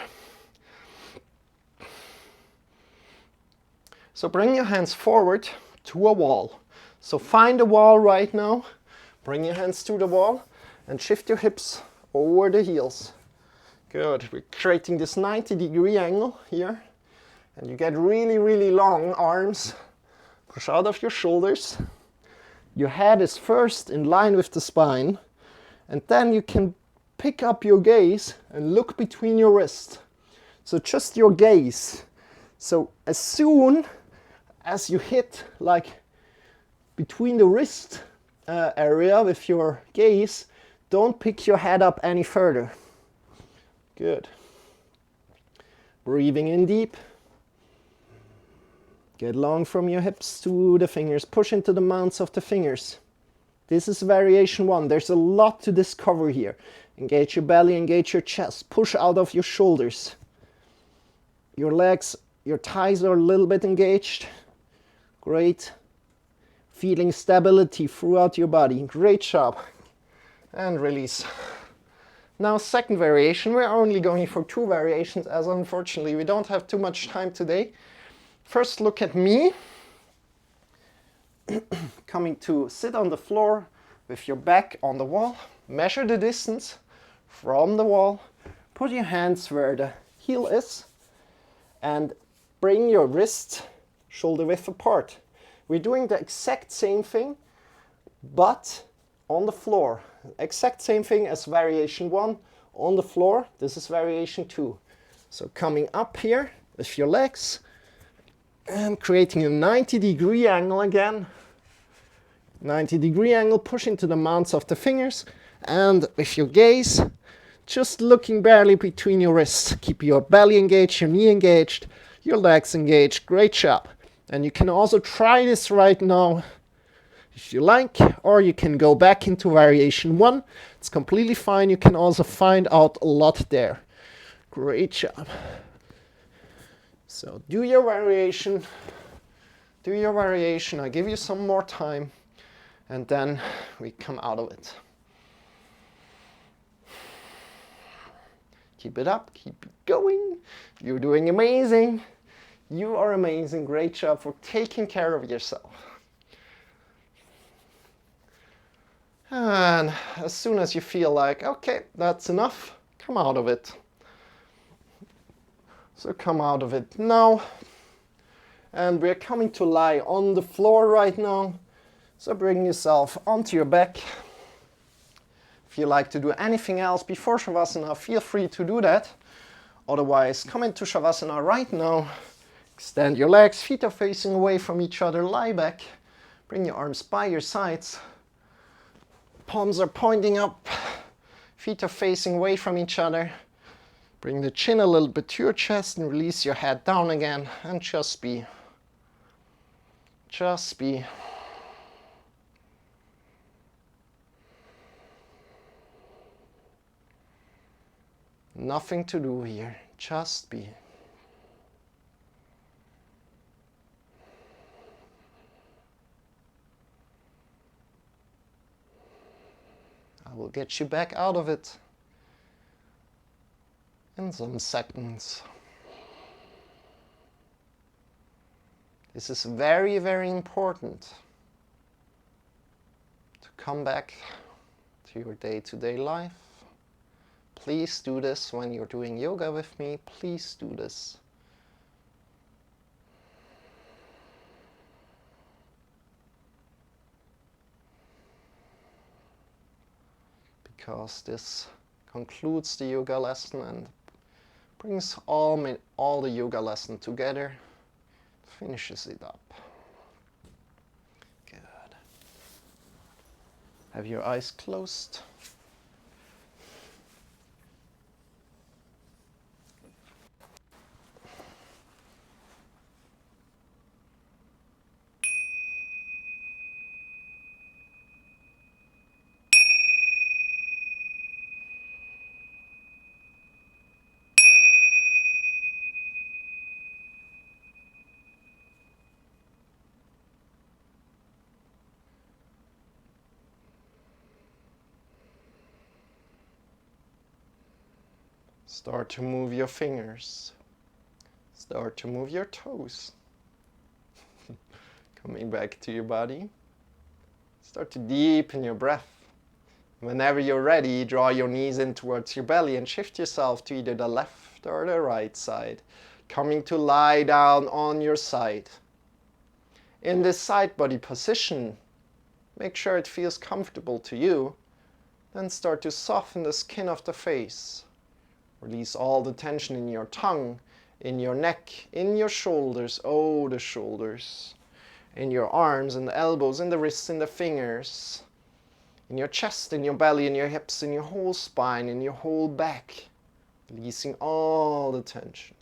So bring your hands forward to a wall. So find a wall right now. Bring your hands to the wall and shift your hips over the heels. Good. We're creating this 90-degree angle here. And you get really, really long arms. Push out of your shoulders. Your head is first in line with the spine. And then you can pick up your gaze and look between your wrists. So just your gaze. So as soon as you hit like between the wrist area with your gaze, don't pick your head up any further. Good. Breathing in deep. Get long from your hips to the fingers. Push into the mounts of the fingers. This is variation 1. There's a lot to discover here. Engage your belly, engage your chest. Push out of your shoulders. Your legs, your thighs are a little bit engaged. Great. Feeling stability throughout your body. Great job. And release. Now, second variation. We're only going for 2 variations as unfortunately we don't have too much time today. First, look at me. Coming to sit on the floor with your back on the wall. Measure the distance from the wall. Put your hands where the heel is. And bring your wrist shoulder width apart. We're doing the exact same thing, but on the floor. Exact same thing as variation 1 on the floor. This is variation 2. So coming up here with your legs and creating a 90-degree angle again. 90-degree angle, push into the mounts of the fingers, and with your gaze, just looking barely between your wrists. Keep your belly engaged, your knee engaged, your legs engaged. Great job. And you can also try this right now if you like, or you can go back into variation 1. It's completely fine. You can also find out a lot there. Great job. So do your variation. Do your variation. I give you some more time, and then we come out of it. Keep it up. Keep it going. You're doing amazing. You are amazing. Great job for taking care of yourself. And as soon as you feel like, okay, that's enough, come out of it. So come out of it now. And we're coming to lie on the floor right now. So bring yourself onto your back. If you like to do anything else before Shavasana, feel free to do that. Otherwise, come into Shavasana right now. Extend your legs, feet are facing away from each other, lie back. Bring your arms by your sides. Palms are pointing up. Feet are facing away from each other. Bring the chin a little bit to your chest and release your head down again. And just be. Just be. Nothing to do here. Just be. I will get you back out of it in some seconds. This is very, very important to come back to your day-to-day life. Please do this when you're doing yoga with me. Please do this. Because this concludes the yoga lesson and brings all the yoga lesson together, finishes it up. Good. Have your eyes closed. Start to move your fingers. Start to move your toes. Coming back to your body. Start to deepen your breath. Whenever you're ready, draw your knees in towards your belly and shift yourself to either the left or the right side. Coming to lie down on your side. In this side body position, make sure it feels comfortable to you. Then start to soften the skin of the face. Release all the tension in your tongue, in your neck, in your shoulders, oh the shoulders, in your arms and the elbows, in the wrists, in the fingers, in your chest, in your belly, in your hips, in your whole spine, in your whole back. Releasing all the tension.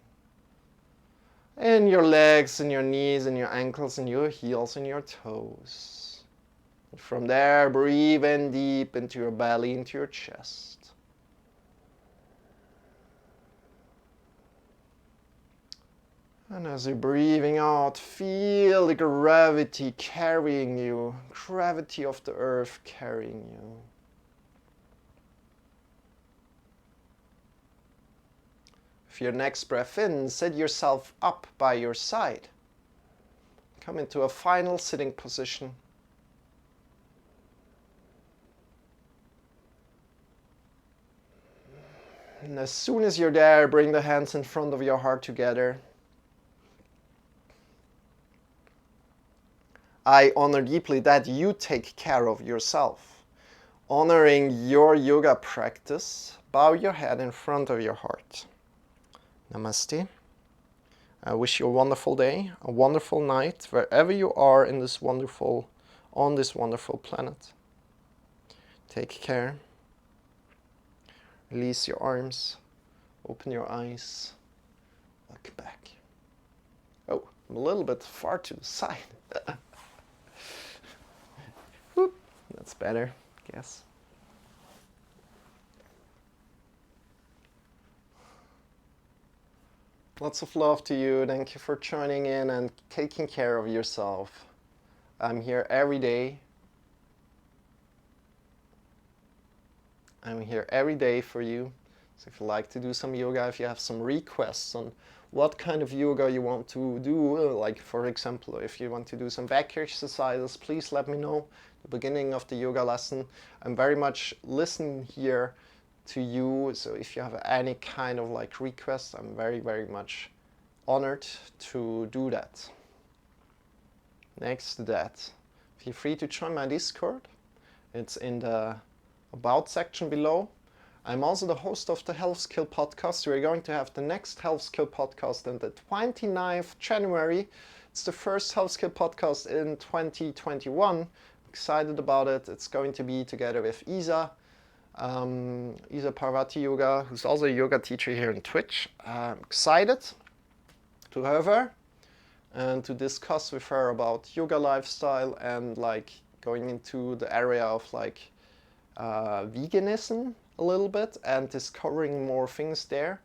In your legs, in your knees, in your ankles, in your heels, in your toes. And from there, breathe in deep into your belly, into your chest. And as you're breathing out, feel the gravity carrying you, gravity of the earth carrying you. With your next breath in, set yourself up by your side. Come into a final sitting position. And as soon as you're there, bring the hands in front of your heart together. I honor deeply that you take care of yourself. Honoring your yoga practice, bow your head in front of your heart. Namaste. I wish you a wonderful day, a wonderful night, wherever you are in this wonderful, on this wonderful planet. Take care. Release your arms. Open your eyes. Look back. Oh, I'm a little bit far to the side. Whoop, that's better, I guess. Lots of love to you. Thank you for joining in and taking care of yourself. I'm here every day. I'm here every day for you. So if you like to do some yoga, if you have some requests on what kind of yoga you want to do. Like for example, if you want to do some back exercises, please let me know at the beginning of the yoga lesson. I'm very much listening here to you, so if you have any kind of like requests, I'm very, very much honored to do that. Next to that, feel free to join my Discord. It's in the About section below. I'm also the host of the Health Skill Podcast. We're going to have the next Health Skill Podcast on the 29th January. It's the first Health Skill Podcast in 2021. Excited about it. It's going to be together with Isa Parvati Yoga, who's also a yoga teacher here in Twitch. I'm excited to have her and to discuss with her about yoga lifestyle and like going into the area of like veganism a little bit and discovering more things there,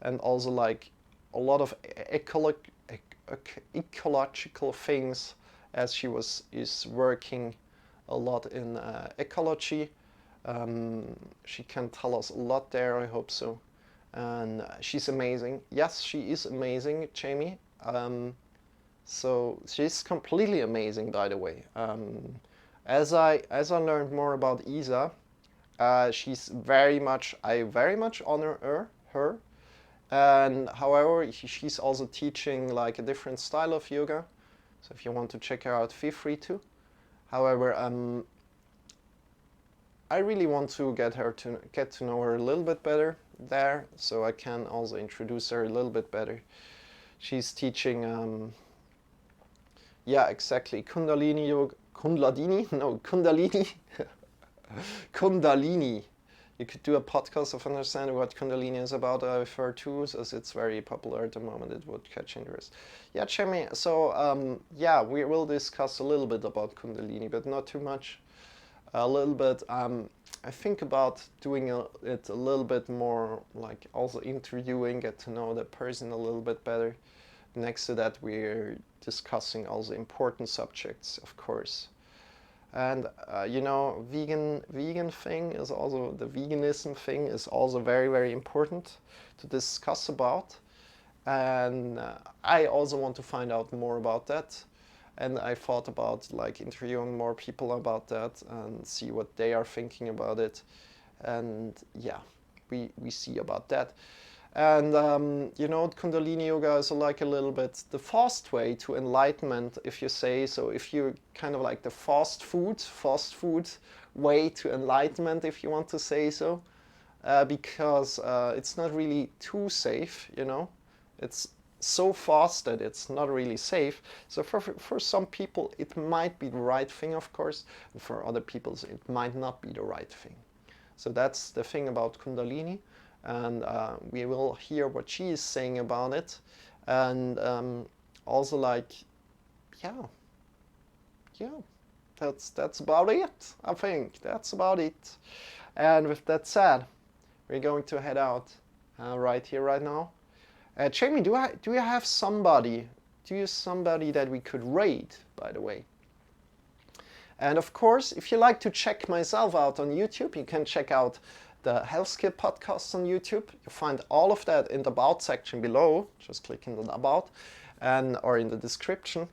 and also like a lot of ecological things, as she is working a lot in ecology. She can tell us a lot there, I hope so. And she's amazing. Yes, she is amazing, Jamie. So she's completely amazing, by the way. As I learned more about Isa, she's I very much honor her. And however, she's also teaching like a different style of yoga. So if you want to check her out, feel free to. However, I really want to get to know her a little bit better there, so I can also introduce her a little bit better. She's teaching, yeah, exactly, Kundalini yoga, Kundalini. Kundalini. You could do a podcast of understanding what Kundalini is about. I refer to, as it's very popular at the moment. It would catch interest. Yeah, Jamie. So yeah, we will discuss a little bit about Kundalini, but not too much. A little bit. I think about doing it a little bit more, like also interviewing, get to know the person a little bit better. Next to that, we're discussing also important subjects, of course. And you know, vegan thing is also, the veganism thing is also very, very important to discuss about. And I also want to find out more about that. And I thought about like interviewing more people about that and see what they are thinking about it. And yeah, we see about that. And you know, Kundalini yoga is like a little bit the fast way to enlightenment, if you say so. If you kind of like the fast food way to enlightenment, if you want to say so, because it's not really too safe, you know. It's so fast that it's not really safe. So for some people it might be the right thing, of course, and for other people it might not be the right thing. So that's the thing about Kundalini. And we will hear what she is saying about it, and also like, yeah, that's about it. I think that's about it. And with that said, we're going to head out right here, right now. Jamie, do you have somebody? Do you have somebody that we could rate, by the way? And of course, if you like to check myself out on YouTube, you can check out the Health Skill Podcast on YouTube. You find all of that in the About section below. Just click in the About or in the description.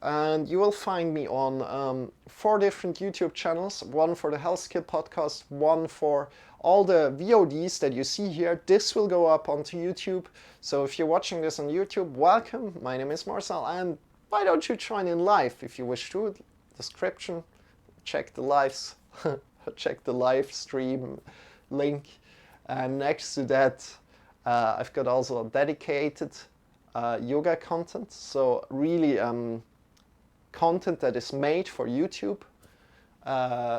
And you will find me on 4 different YouTube channels. One for the Health Skill Podcast, one for all the VODs that you see here. This will go up onto YouTube. So if you're watching this on YouTube, welcome. My name is Marcel, and why don't you join in live if you wish to? Description, check the lives, check the live stream link. And next to that, I've got also a dedicated yoga content. So really content that is made for YouTube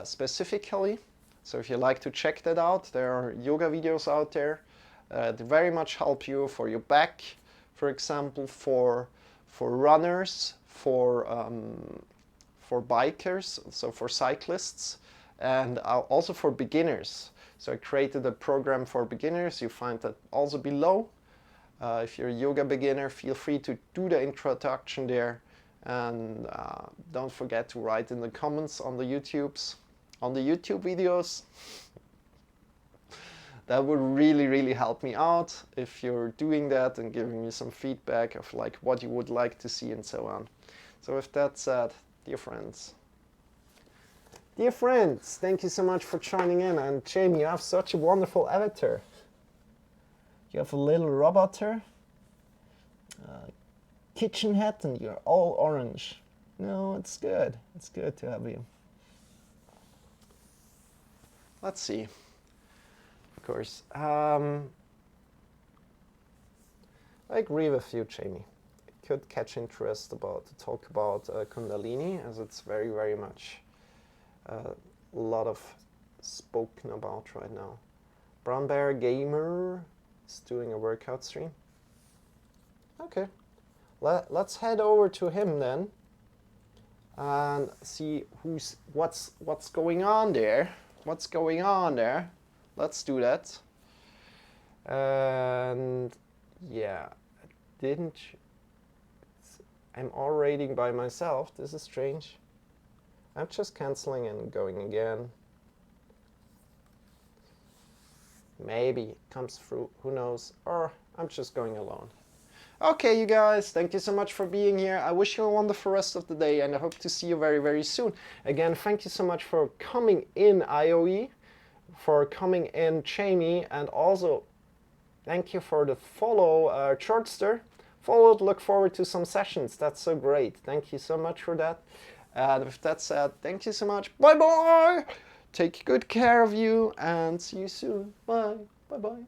specifically. So if you like to check that out, there are yoga videos out there that very much help you for your back, for example, for runners, for bikers, so for cyclists, and also for beginners. So I created a program for beginners. You find that also below. If you're a yoga beginner, feel free to do the introduction there. And don't forget to write in the comments on the YouTube videos. That would really, really help me out if you're doing that and giving me some feedback of like what you would like to see and so on. So with that said, dear friends, thank you so much for joining in. And Jamie, you have such a wonderful avatar. You have a little robot here, kitchen hat, and you're all orange. No, it's good. It's good to have you. Let's see. Of course. I agree with you, Jamie. It could catch interest to talk about Kundalini, as it's very, very much a lot of spoken about right now. Brown Bear Gamer is doing a workout stream. Okay, let's head over to him then and see what's going on there. What's going on there? Let's do that. And yeah, I'm all raiding by myself. This is strange. I'm just canceling and going again. Maybe it comes through, who knows? Or I'm just going alone. Okay, you guys, thank you so much for being here. I wish you a wonderful rest of the day, and I hope to see you very, very soon. Again, thank you so much for coming in, IOE, for coming in, Jamie, and also thank you for the follow, Shortster. Followed, look forward to some sessions. That's so great. Thank you so much for that. And with that said, thank you so much. Bye-bye. Take good care of you, and see you soon. Bye. Bye-bye.